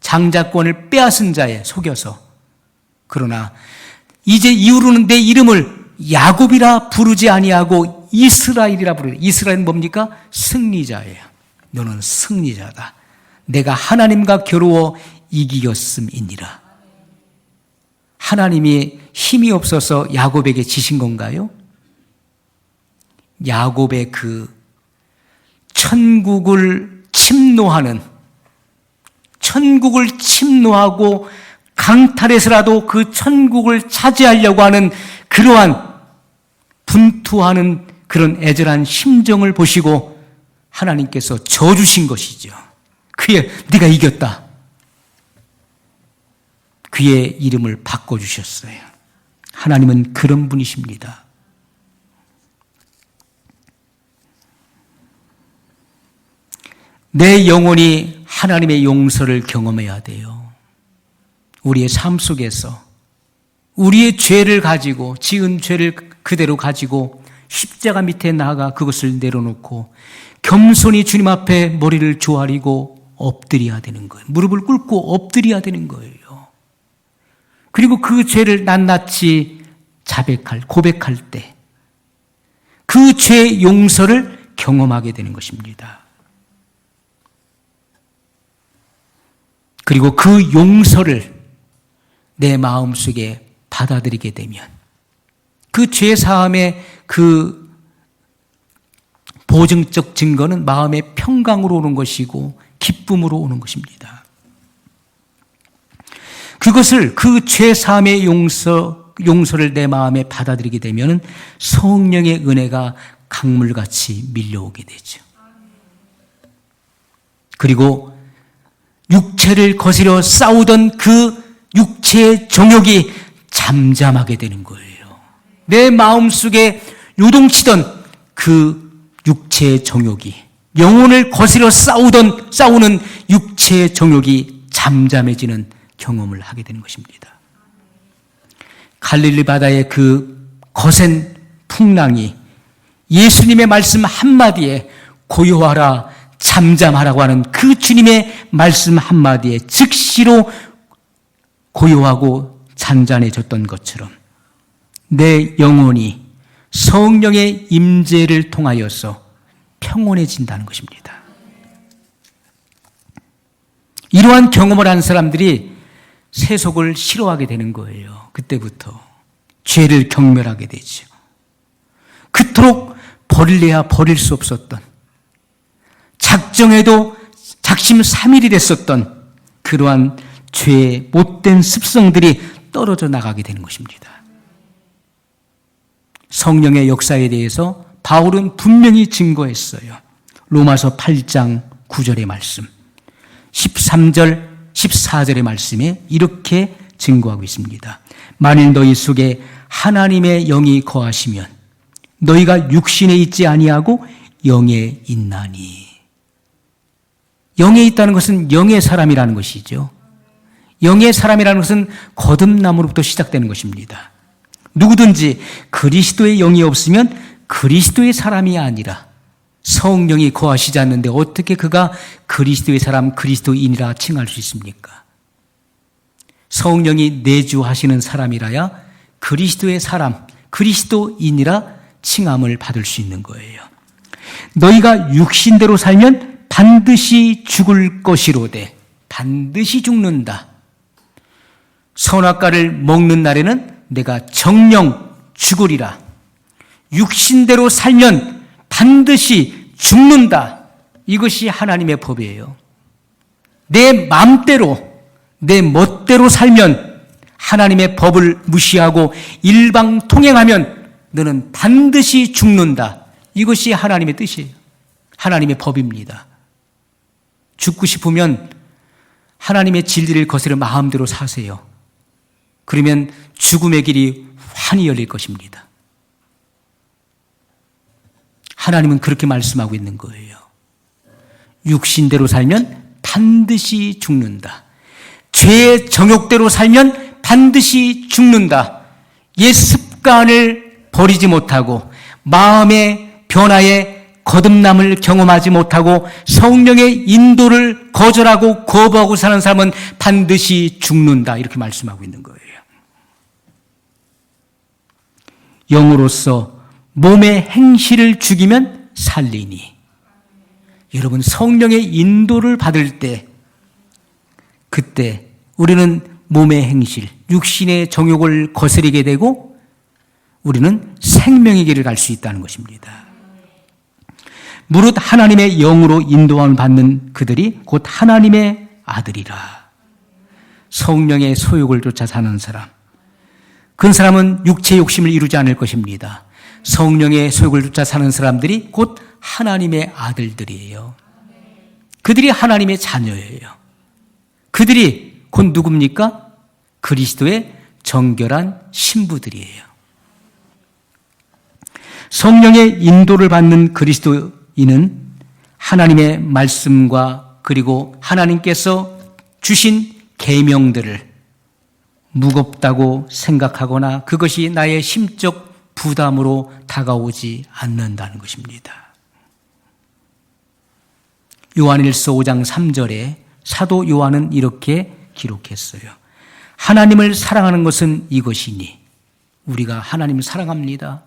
장자권을 빼앗은 자에 속여서. 그러나 이제 이후로는 내 이름을 야곱이라 부르지 아니하고 이스라엘이라 부르리라. 이스라엘은 뭡니까? 승리자예요. 너는 승리자다. 내가 하나님과 겨루어 이기었음이니라. 하나님이 힘이 없어서 야곱에게 지신 건가요? 야곱의 그 천국을 침노하고 강탈해서라도 그 천국을 차지하려고 하는 그러한 분투하는 그런 애절한 심정을 보시고 하나님께서 져주신 것이죠. 네가 이겼다. 그의 이름을 바꿔주셨어요. 하나님은 그런 분이십니다. 내 영혼이 하나님의 용서를 경험해야 돼요. 우리의 삶 속에서 우리의 죄를 가지고 지은 죄를 그대로 가지고 십자가 밑에 나아가 그것을 내려놓고 겸손히 주님 앞에 머리를 조아리고 엎드려야 되는 거예요. 무릎을 꿇고 엎드려야 되는 거예요. 그리고 그 죄를 낱낱이 고백할 때 그 죄의 용서를 경험하게 되는 것입니다. 그리고 그 용서를 내 마음속에 받아들이게 되면 그 죄사함의 그 보증적 증거는 마음의 평강으로 오는 것이고 기쁨으로 오는 것입니다. 그것을 그 죄사함의 용서를 내 마음에 받아들이게 되면 성령의 은혜가 강물같이 밀려오게 되죠. 그리고 육체를 거스려 싸우던 그 육체의 정욕이 잠잠하게 되는 거예요. 내 마음속에 요동치던 그 육체의 정욕이, 영혼을 거스려 싸우는 육체의 정욕이 잠잠해지는 경험을 하게 되는 것입니다. 갈릴리 바다의 그 거센 풍랑이 예수님의 말씀 한마디에 고요하라, 잠잠하라고 하는 그 주님의 말씀 한마디에 즉시로 고요하고 잔잔해졌던 것처럼 내 영혼이 성령의 임재를 통하여서 평온해진다는 것입니다. 이러한 경험을 한 사람들이 세속을 싫어하게 되는 거예요. 그때부터 죄를 경멸하게 되죠. 그토록 버릴래야 버릴 수 없었던, 작정해도 작심삼일이 됐었던 그러한 죄의 못된 습성들이 떨어져 나가게 되는 것입니다. 성령의 역사에 대해서 바울은 분명히 증거했어요. 로마서 8장 9절의 말씀, 13절, 14절의 말씀에 이렇게 증거하고 있습니다. 만일 너희 속에 하나님의 영이 거하시면 너희가 육신에 있지 아니하고 영에 있나니. 영에 있다는 것은 영의 사람이라는 것이죠. 영의 사람이라는 것은 거듭남으로부터 시작되는 것입니다. 누구든지 그리스도의 영이 없으면 그리스도의 사람이 아니라, 성령이 거하시지 않는데 어떻게 그가 그리스도의 사람, 그리스도인이라 칭할 수 있습니까? 성령이 내주하시는 사람이라야 그리스도의 사람, 그리스도인이라 칭함을 받을 수 있는 거예요. 너희가 육신대로 살면 반드시 죽을 것이로되, 반드시 죽는다. 선악과를 먹는 날에는 내가 정령 죽으리라. 육신대로 살면 반드시 죽는다. 이것이 하나님의 법이에요. 내 마음대로, 내 멋대로 살면, 하나님의 법을 무시하고 일방통행하면 너는 반드시 죽는다. 이것이 하나님의 뜻이에요. 하나님의 법입니다. 죽고 싶으면 하나님의 진리를 거스려 마음대로 사세요. 그러면 죽음의 길이 환히 열릴 것입니다. 하나님은 그렇게 말씀하고 있는 거예요. 육신대로 살면 반드시 죽는다. 죄의 정욕대로 살면 반드시 죽는다. 옛 습관을 버리지 못하고 마음의 변화에 거듭남을 경험하지 못하고 성령의 인도를 거절하고 거부하고 사는 사람은 반드시 죽는다. 이렇게 말씀하고 있는 거예요. 영으로서 몸의 행실을 죽이면 살리니. 여러분, 성령의 인도를 받을 때, 그때 우리는 몸의 행실, 육신의 정욕을 거스리게 되고 우리는 생명의 길을 갈 수 있다는 것입니다. 무릇 하나님의 영으로 인도함을 받는 그들이 곧 하나님의 아들이라. 성령의 소욕을 쫓아 사는 사람, 그 사람은 육체의 욕심을 이루지 않을 것입니다. 성령의 소욕을 쫓아 사는 사람들이 곧 하나님의 아들들이에요. 그들이 하나님의 자녀예요. 그들이 곧 누굽니까? 그리스도의 정결한 신부들이에요. 성령의 인도를 받는 그리스도인은 하나님의 말씀과 그리고 하나님께서 주신 계명들을 무겁다고 생각하거나 그것이 나의 심적 부담으로 다가오지 않는다는 것입니다. 요한일서 5장 3절에 사도 요한은 이렇게 기록했어요. 하나님을 사랑하는 것은 이것이니. 우리가 하나님을 사랑합니다.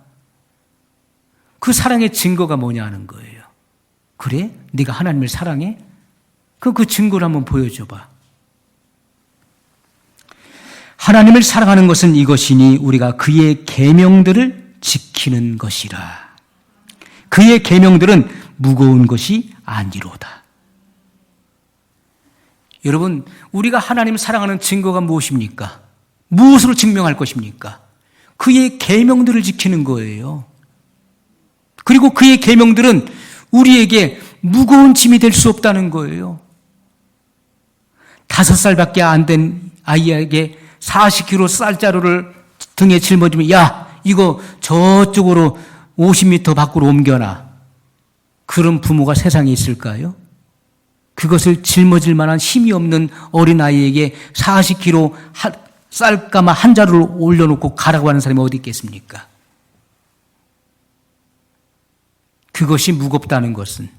그 사랑의 증거가 뭐냐 하는 거예요. 그래? 네가 하나님을 사랑해? 그 증거를 한번 보여줘봐. 하나님을 사랑하는 것은 이것이니 우리가 그의 계명들을 지키는 것이라. 그의 계명들은 무거운 것이 아니로다. 여러분, 우리가 하나님을 사랑하는 증거가 무엇입니까? 무엇으로 증명할 것입니까? 그의 계명들을 지키는 거예요. 그리고 그의 계명들은 우리에게 무거운 짐이 될 수 없다는 거예요. 5살밖에 안 된 아이에게 40kg 쌀자루를 등에 짊어지면 야, 이거 저쪽으로 50m 밖으로 옮겨놔. 그런 부모가 세상에 있을까요? 그것을 짊어질 만한 힘이 없는 어린아이에게 40kg 쌀가마 한 자루를 올려놓고 가라고 하는 사람이 어디 있겠습니까? 그것이 무겁다는 것은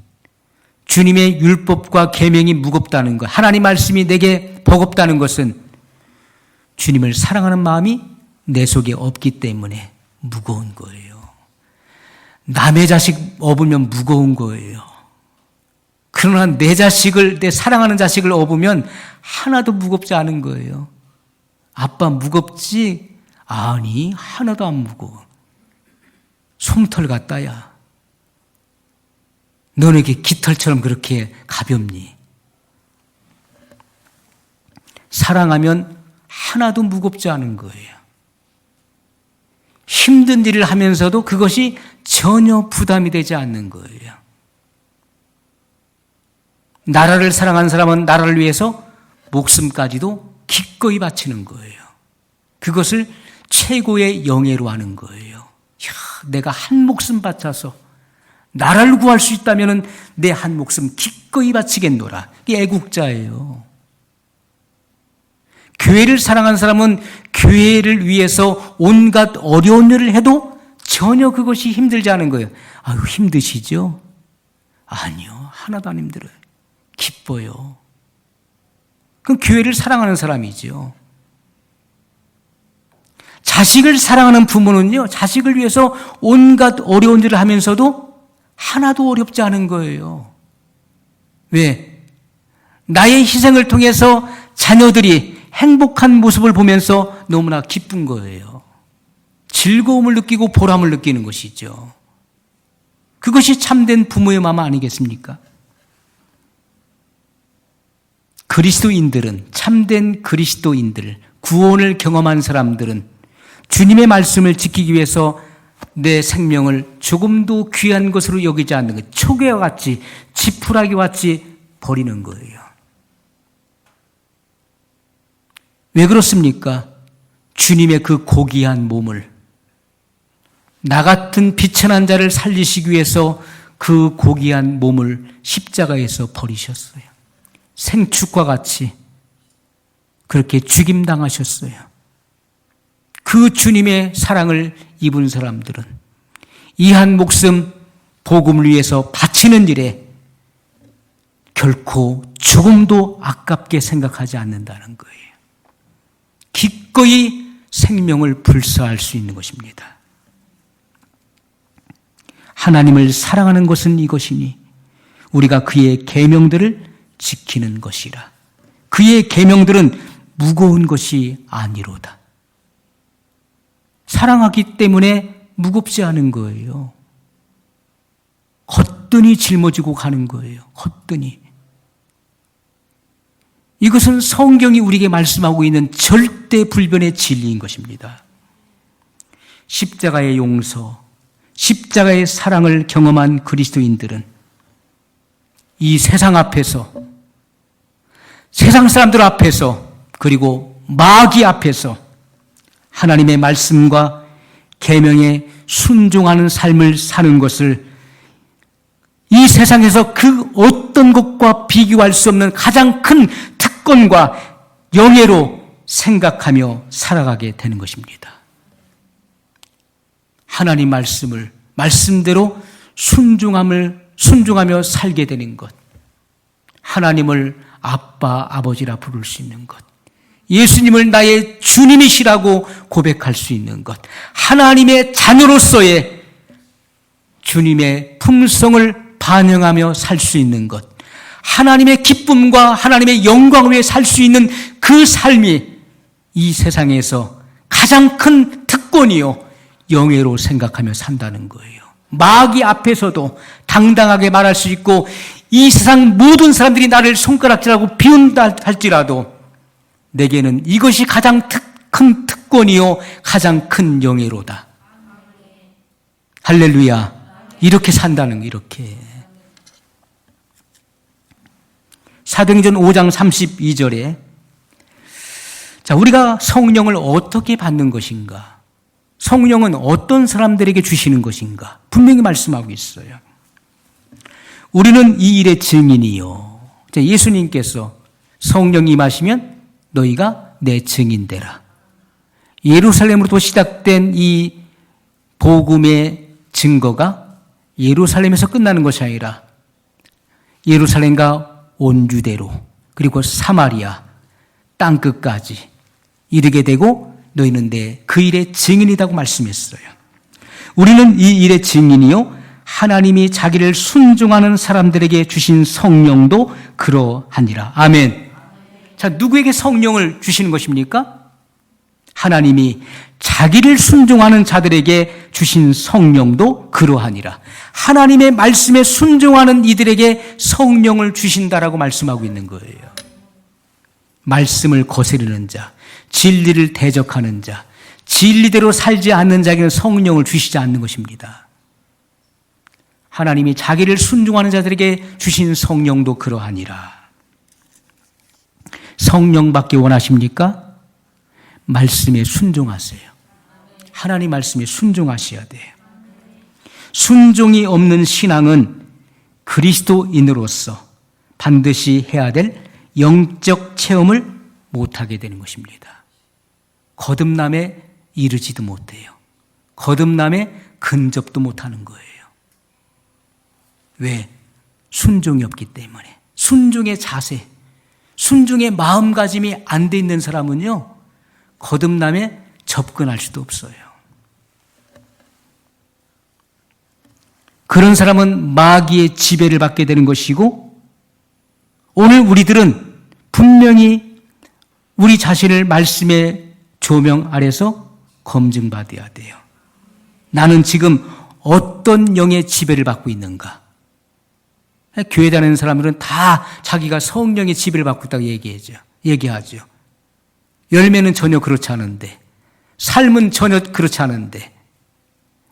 주님의 율법과 계명이 무겁다는 것, 하나님 말씀이 내게 버겁다는 것은 주님을 사랑하는 마음이 내 속에 없기 때문에 무거운 거예요. 남의 자식 업으면 무거운 거예요. 그러나 내 자식을, 내 사랑하는 자식을 업으면 하나도 무겁지 않은 거예요. 아빠 무겁지? 아니, 하나도 안 무거워. 솜털 같다야. 너는 이렇게 깃털처럼 그렇게 가볍니? 사랑하면 하나도 무겁지 않은 거예요. 힘든 일을 하면서도 그것이 전혀 부담이 되지 않는 거예요. 나라를 사랑하는 사람은 나라를 위해서 목숨까지도 기꺼이 바치는 거예요. 그것을 최고의 영예로 하는 거예요. 야, 내가 한 목숨 바쳐서 나라를 구할 수 있다면 내 한 목숨 기꺼이 바치겠노라. 이게 애국자예요. 교회를 사랑하는 사람은 교회를 위해서 온갖 어려운 일을 해도 전혀 그것이 힘들지 않은 거예요. 아유, 힘드시죠? 아니요, 하나도 안 힘들어요. 기뻐요. 그럼 교회를 사랑하는 사람이죠. 자식을 사랑하는 부모는요, 자식을 위해서 온갖 어려운 일을 하면서도 하나도 어렵지 않은 거예요. 왜? 나의 희생을 통해서 자녀들이 행복한 모습을 보면서 너무나 기쁜 거예요. 즐거움을 느끼고 보람을 느끼는 것이죠. 그것이 참된 부모의 마음 아니겠습니까? 그리스도인들은, 참된 그리스도인들, 구원을 경험한 사람들은 주님의 말씀을 지키기 위해서 내 생명을 조금도 귀한 것으로 여기지 않는 것, 초계와 같이, 지푸라기와 같이 버리는 거예요. 왜 그렇습니까? 주님의 그 고귀한 몸을, 나 같은 비천한 자를 살리시기 위해서 그 고귀한 몸을 십자가에서 버리셨어요. 생축과 같이 그렇게 죽임당하셨어요. 그 주님의 사랑을 입은 사람들은 이 한 목숨 복음을 위해서 바치는 일에 결코 조금도 아깝게 생각하지 않는다는 거예요. 기꺼이 생명을 불사할 수 있는 것입니다. 하나님을 사랑하는 것은 이것이니 우리가 그의 계명들을 지키는 것이라. 그의 계명들은 무거운 것이 아니로다. 사랑하기 때문에 무겁지 않은 거예요. 거뜬히 짊어지고 가는 거예요. 거뜬히. 이것은 성경이 우리에게 말씀하고 있는 절대 불변의 진리인 것입니다. 십자가의 용서, 십자가의 사랑을 경험한 그리스도인들은 이 세상 앞에서, 세상 사람들 앞에서, 그리고 마귀 앞에서 하나님의 말씀과 계명에 순종하는 삶을 사는 것을 이 세상에서 그 어떤 것과 비교할 수 없는 가장 큰 특권과 영예로 생각하며 살아가게 되는 것입니다. 하나님 말씀을 말씀대로 순종하며 살게 되는 것, 하나님을 아빠, 아버지라 부를 수 있는 것, 예수님을 나의 주님이시라고 고백할 수 있는 것, 하나님의 자녀로서의 주님의 품성을 반영하며 살 수 있는 것, 하나님의 기쁨과 하나님의 영광을 위해 살 수 있는 그 삶이 이 세상에서 가장 큰 특권이요, 영예로 생각하며 산다는 거예요. 마귀 앞에서도 당당하게 말할 수 있고, 이 세상 모든 사람들이 나를 손가락질하고 비운다 할지라도 내게는 이것이 가장 큰 특권이요, 가장 큰 영예로다. 할렐루야. 이렇게 산다는 거, 이렇게. 사도행전 5장 32절에 자, 우리가 성령을 어떻게 받는 것인가? 성령은 어떤 사람들에게 주시는 것인가? 분명히 말씀하고 있어요. 우리는 이 일의 증인이요. 예수님께서 성령이 임하시면 너희가 내 증인되라. 예루살렘으로부터 시작된 이 복음의 증거가 예루살렘에서 끝나는 것이 아니라 예루살렘과 온 유대로 그리고 사마리아 땅끝까지 이르게 되고 너희는 그 일의 증인이라고 말씀했어요. 우리는 이 일의 증인이요, 하나님이 자기를 순종하는 사람들에게 주신 성령도 그러하니라. 아멘. 자, 누구에게 성령을 주시는 것입니까? 하나님이 자기를 순종하는 자들에게 주신 성령도 그러하니라. 하나님의 말씀에 순종하는 이들에게 성령을 주신다라고 말씀하고 있는 거예요. 말씀을 거스르는 자, 진리를 대적하는 자, 진리대로 살지 않는 자에게는 성령을 주시지 않는 것입니다. 하나님이 자기를 순종하는 자들에게 주신 성령도 그러하니라. 성령 받기 원하십니까? 말씀에 순종하세요. 하나님 말씀에 순종하셔야 돼요. 순종이 없는 신앙은 그리스도인으로서 반드시 해야 될 영적 체험을 못하게 되는 것입니다. 거듭남에 이르지도 못해요. 거듭남에 근접도 못하는 거예요. 왜? 순종이 없기 때문에. 순종의 자세, 순종의 마음가짐이 안 돼 있는 사람은요, 거듭남에 접근할 수도 없어요. 그런 사람은 마귀의 지배를 받게 되는 것이고, 오늘 우리들은 분명히 우리 자신을 말씀의 조명 아래서 검증받아야 돼요. 나는 지금 어떤 영의 지배를 받고 있는가? 교회 다니는 사람들은 다 자기가 성령의 지배를 받고 있다고 얘기하죠. 열매는 전혀 그렇지 않은데, 삶은 전혀 그렇지 않은데,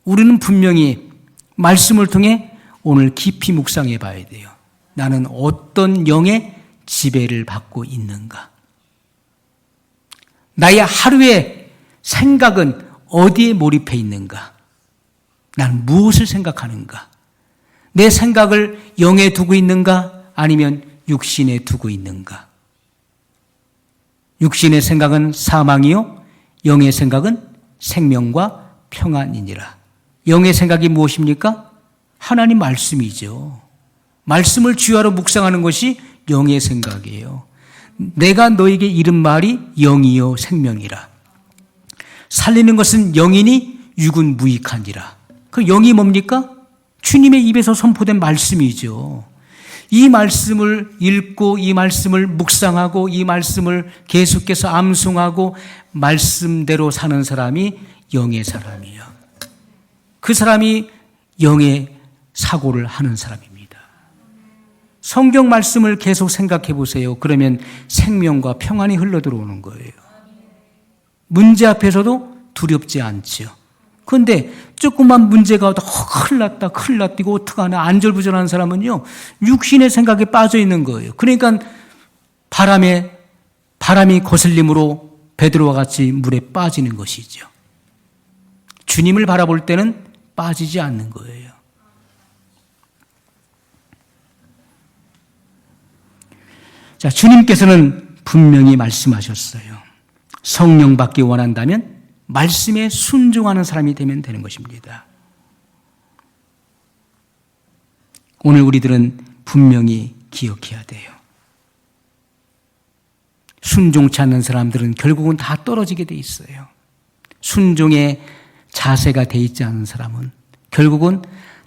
우리는 분명히 말씀을 통해 오늘 깊이 묵상해 봐야 돼요. 나는 어떤 영의 지배를 받고 있는가? 나의 하루의 생각은 어디에 몰입해 있는가? 나는 무엇을 생각하는가? 내 생각을 영에 두고 있는가? 아니면 육신에 두고 있는가? 육신의 생각은 사망이요, 영의 생각은 생명과 평안이니라. 영의 생각이 무엇입니까? 하나님 말씀이죠. 말씀을 주야로 묵상하는 것이 영의 생각이에요. 내가 너에게 이른 말이 영이요 생명이라. 살리는 것은 영이니 육은 무익하니라. 그 영이 뭡니까? 주님의 입에서 선포된 말씀이죠. 이 말씀을 읽고 이 말씀을 묵상하고 이 말씀을 계속해서 암송하고 말씀대로 사는 사람이 영의 사람이에요. 그 사람이 영의 사고를 하는 사람입니다. 성경 말씀을 계속 생각해 보세요. 그러면 생명과 평안이 흘러들어오는 거예요. 문제 앞에서도 두렵지 않죠. 그런데 조금만 문제가 와도 큰일 났다, 이거 어떡하나, 안절부절한 사람은요, 육신의 생각에 빠져 있는 거예요. 그러니까 바람이 거슬림으로 베드로와 같이 물에 빠지는 것이죠. 주님을 바라볼 때는 빠지지 않는 거예요. 자, 주님께서는 분명히 말씀하셨어요. 성령 받기 원한다면 말씀에 순종하는 사람이 되면 되는 것입니다. 오늘 우리들은 분명히 기억해야 돼요. 순종치 않는 사람들은 결국은 다 떨어지게 돼 있어요. 순종의 자세가 돼 있지 않은 사람은 결국은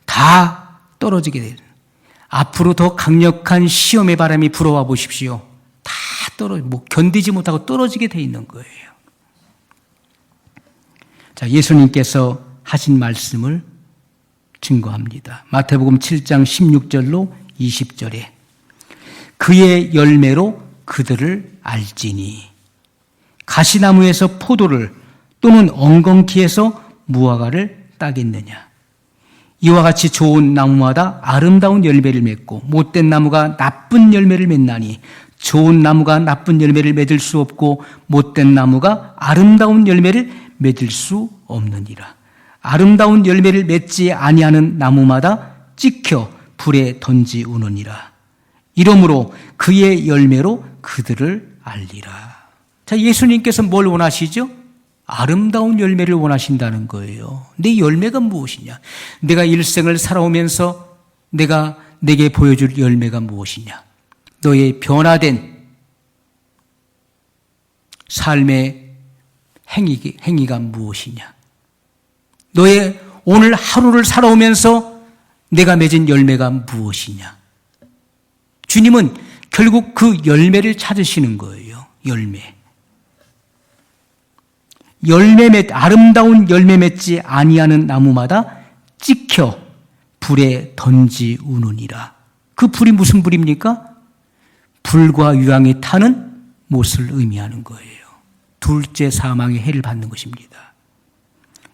다 떨어지게 돼요. 앞으로 더 강력한 시험의 바람이 불어와 보십시오. 다 견디지 못하고 떨어지게 돼 있는 거예요. 자, 예수님께서 하신 말씀을 증거합니다. 마태복음 7장 16절로 20절에 그의 열매로 그들을 알지니 가시나무에서 포도를 또는 엉겅퀴에서 무화과를 따겠느냐. 이와 같이 좋은 나무마다 아름다운 열매를 맺고 못된 나무가 나쁜 열매를 맺나니 좋은 나무가 나쁜 열매를 맺을 수 없고 못된 나무가 아름다운 열매를 맺을 수 없느니라. 아름다운 열매를 맺지 아니하는 나무마다 찍혀 불에 던지우느니라. 이러므로 그의 열매로 그들을 알리라. 자, 예수님께서 뭘 원하시죠? 아름다운 열매를 원하신다는 거예요. 내 열매가 무엇이냐? 내가 일생을 살아오면서 내게 보여줄 열매가 무엇이냐? 너의 변화된 삶의 행위가 무엇이냐? 너의 오늘 하루를 살아오면서 내가 맺은 열매가 무엇이냐? 주님은 결국 그 열매를 찾으시는 거예요. 아름다운 열매 맺지 아니하는 나무마다 찍혀 불에 던지우느니라. 그 불이 무슨 불입니까? 불과 유황이 타는 못을 의미하는 거예요. 둘째 사망의 해를 받는 것입니다.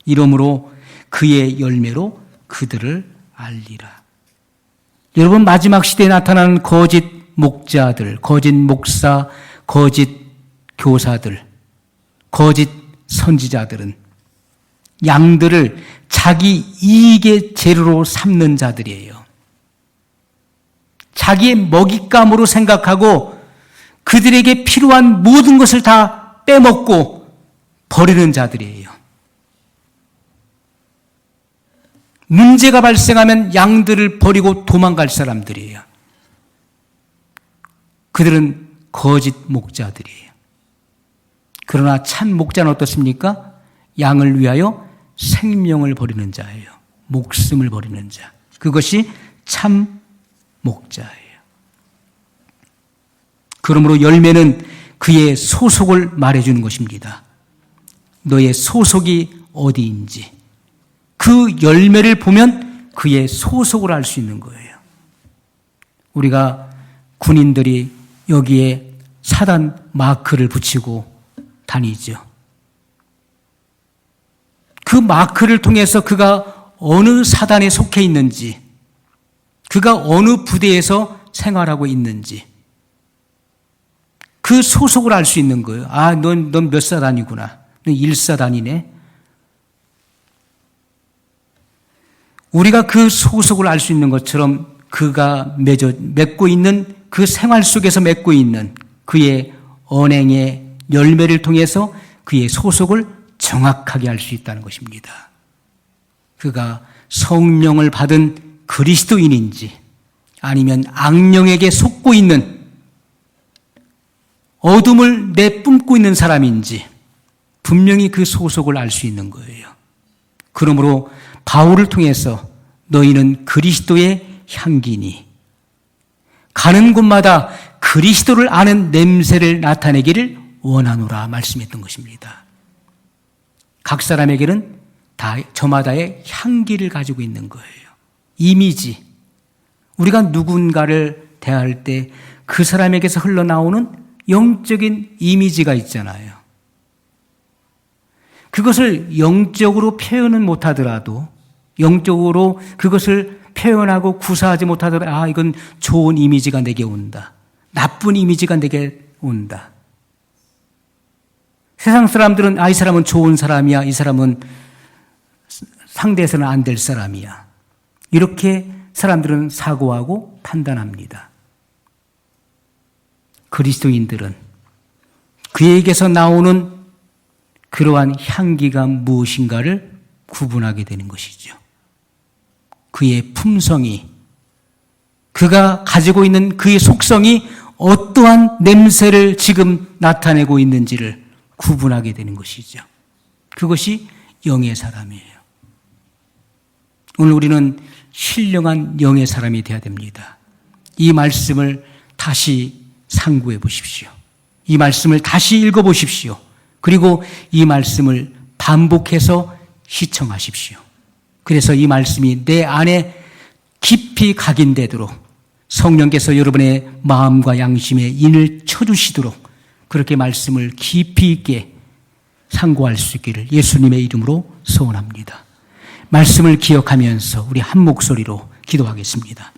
이러므로 그의 열매로 그들을 알리라. 여러분, 마지막 시대에 나타나는 거짓 목자들, 거짓 목사, 거짓 교사들, 거짓 선지자들은 양들을 자기 이익의 재료로 삼는 자들이에요. 자기의 먹잇감으로 생각하고 그들에게 필요한 모든 것을 다 빼먹고 버리는 자들이에요. 문제가 발생하면 양들을 버리고 도망갈 사람들이에요. 그들은 거짓 목자들이에요. 그러나 참 목자는 어떻습니까? 양을 위하여 생명을 버리는 자예요. 목숨을 버리는 자. 그것이 참 목자예요. 그러므로 열매는 그의 소속을 말해주는 것입니다. 너의 소속이 어디인지 그 열매를 보면 그의 소속을 알 수 있는 거예요. 우리가 군인들이 여기에 사단 마크를 붙이고 다니죠. 그 마크를 통해서 그가 어느 사단에 속해 있는지, 그가 어느 부대에서 생활하고 있는지 그 소속을 알 수 있는 거예요. 아, 넌 몇 사단이구나. 넌 1사단이네. 우리가 그 소속을 알 수 있는 것처럼 그가 맺고 있는 그 생활 속에서 맺고 있는 그의 언행의 열매를 통해서 그의 소속을 정확하게 알 수 있다는 것입니다. 그가 성령을 받은 그리스도인인지 아니면 악령에게 속고 있는 어둠을 내뿜고 있는 사람인지 분명히 그 소속을 알 수 있는 거예요. 그러므로 바울을 통해서 너희는 그리스도의 향기니 가는 곳마다 그리스도를 아는 냄새를 나타내기를 원하노라 말씀했던 것입니다. 각 사람에게는 다 저마다의 향기를 가지고 있는 거예요. 이미지. 우리가 누군가를 대할 때 그 사람에게서 흘러나오는 영적인 이미지가 있잖아요. 그것을 영적으로 표현은 못하더라도 영적으로 그것을 표현하고 구사하지 못하더라도 아, 이건 좋은 이미지가 내게 온다. 나쁜 이미지가 내게 온다. 세상 사람들은 아, 이 사람은 좋은 사람이야. 이 사람은 상대에서는 안 될 사람이야. 이렇게 사람들은 사고하고 판단합니다. 그리스도인들은 그에게서 나오는 그러한 향기가 무엇인가를 구분하게 되는 것이죠. 그의 품성이, 그가 가지고 있는 그의 속성이 어떠한 냄새를 지금 나타내고 있는지를 구분하게 되는 것이죠. 그것이 영의 사람이에요. 오늘 우리는 신령한 영의 사람이 되어야 됩니다. 이 말씀을 다시 상고해 보십시오. 이 말씀을 다시 읽어 보십시오. 그리고 이 말씀을 반복해서 시청하십시오. 그래서 이 말씀이 내 안에 깊이 각인되도록 성령께서 여러분의 마음과 양심에 인을 쳐주시도록 그렇게 말씀을 깊이 있게 상고할 수 있기를 예수님의 이름으로 소원합니다. 말씀을 기억하면서 우리 한 목소리로 기도하겠습니다.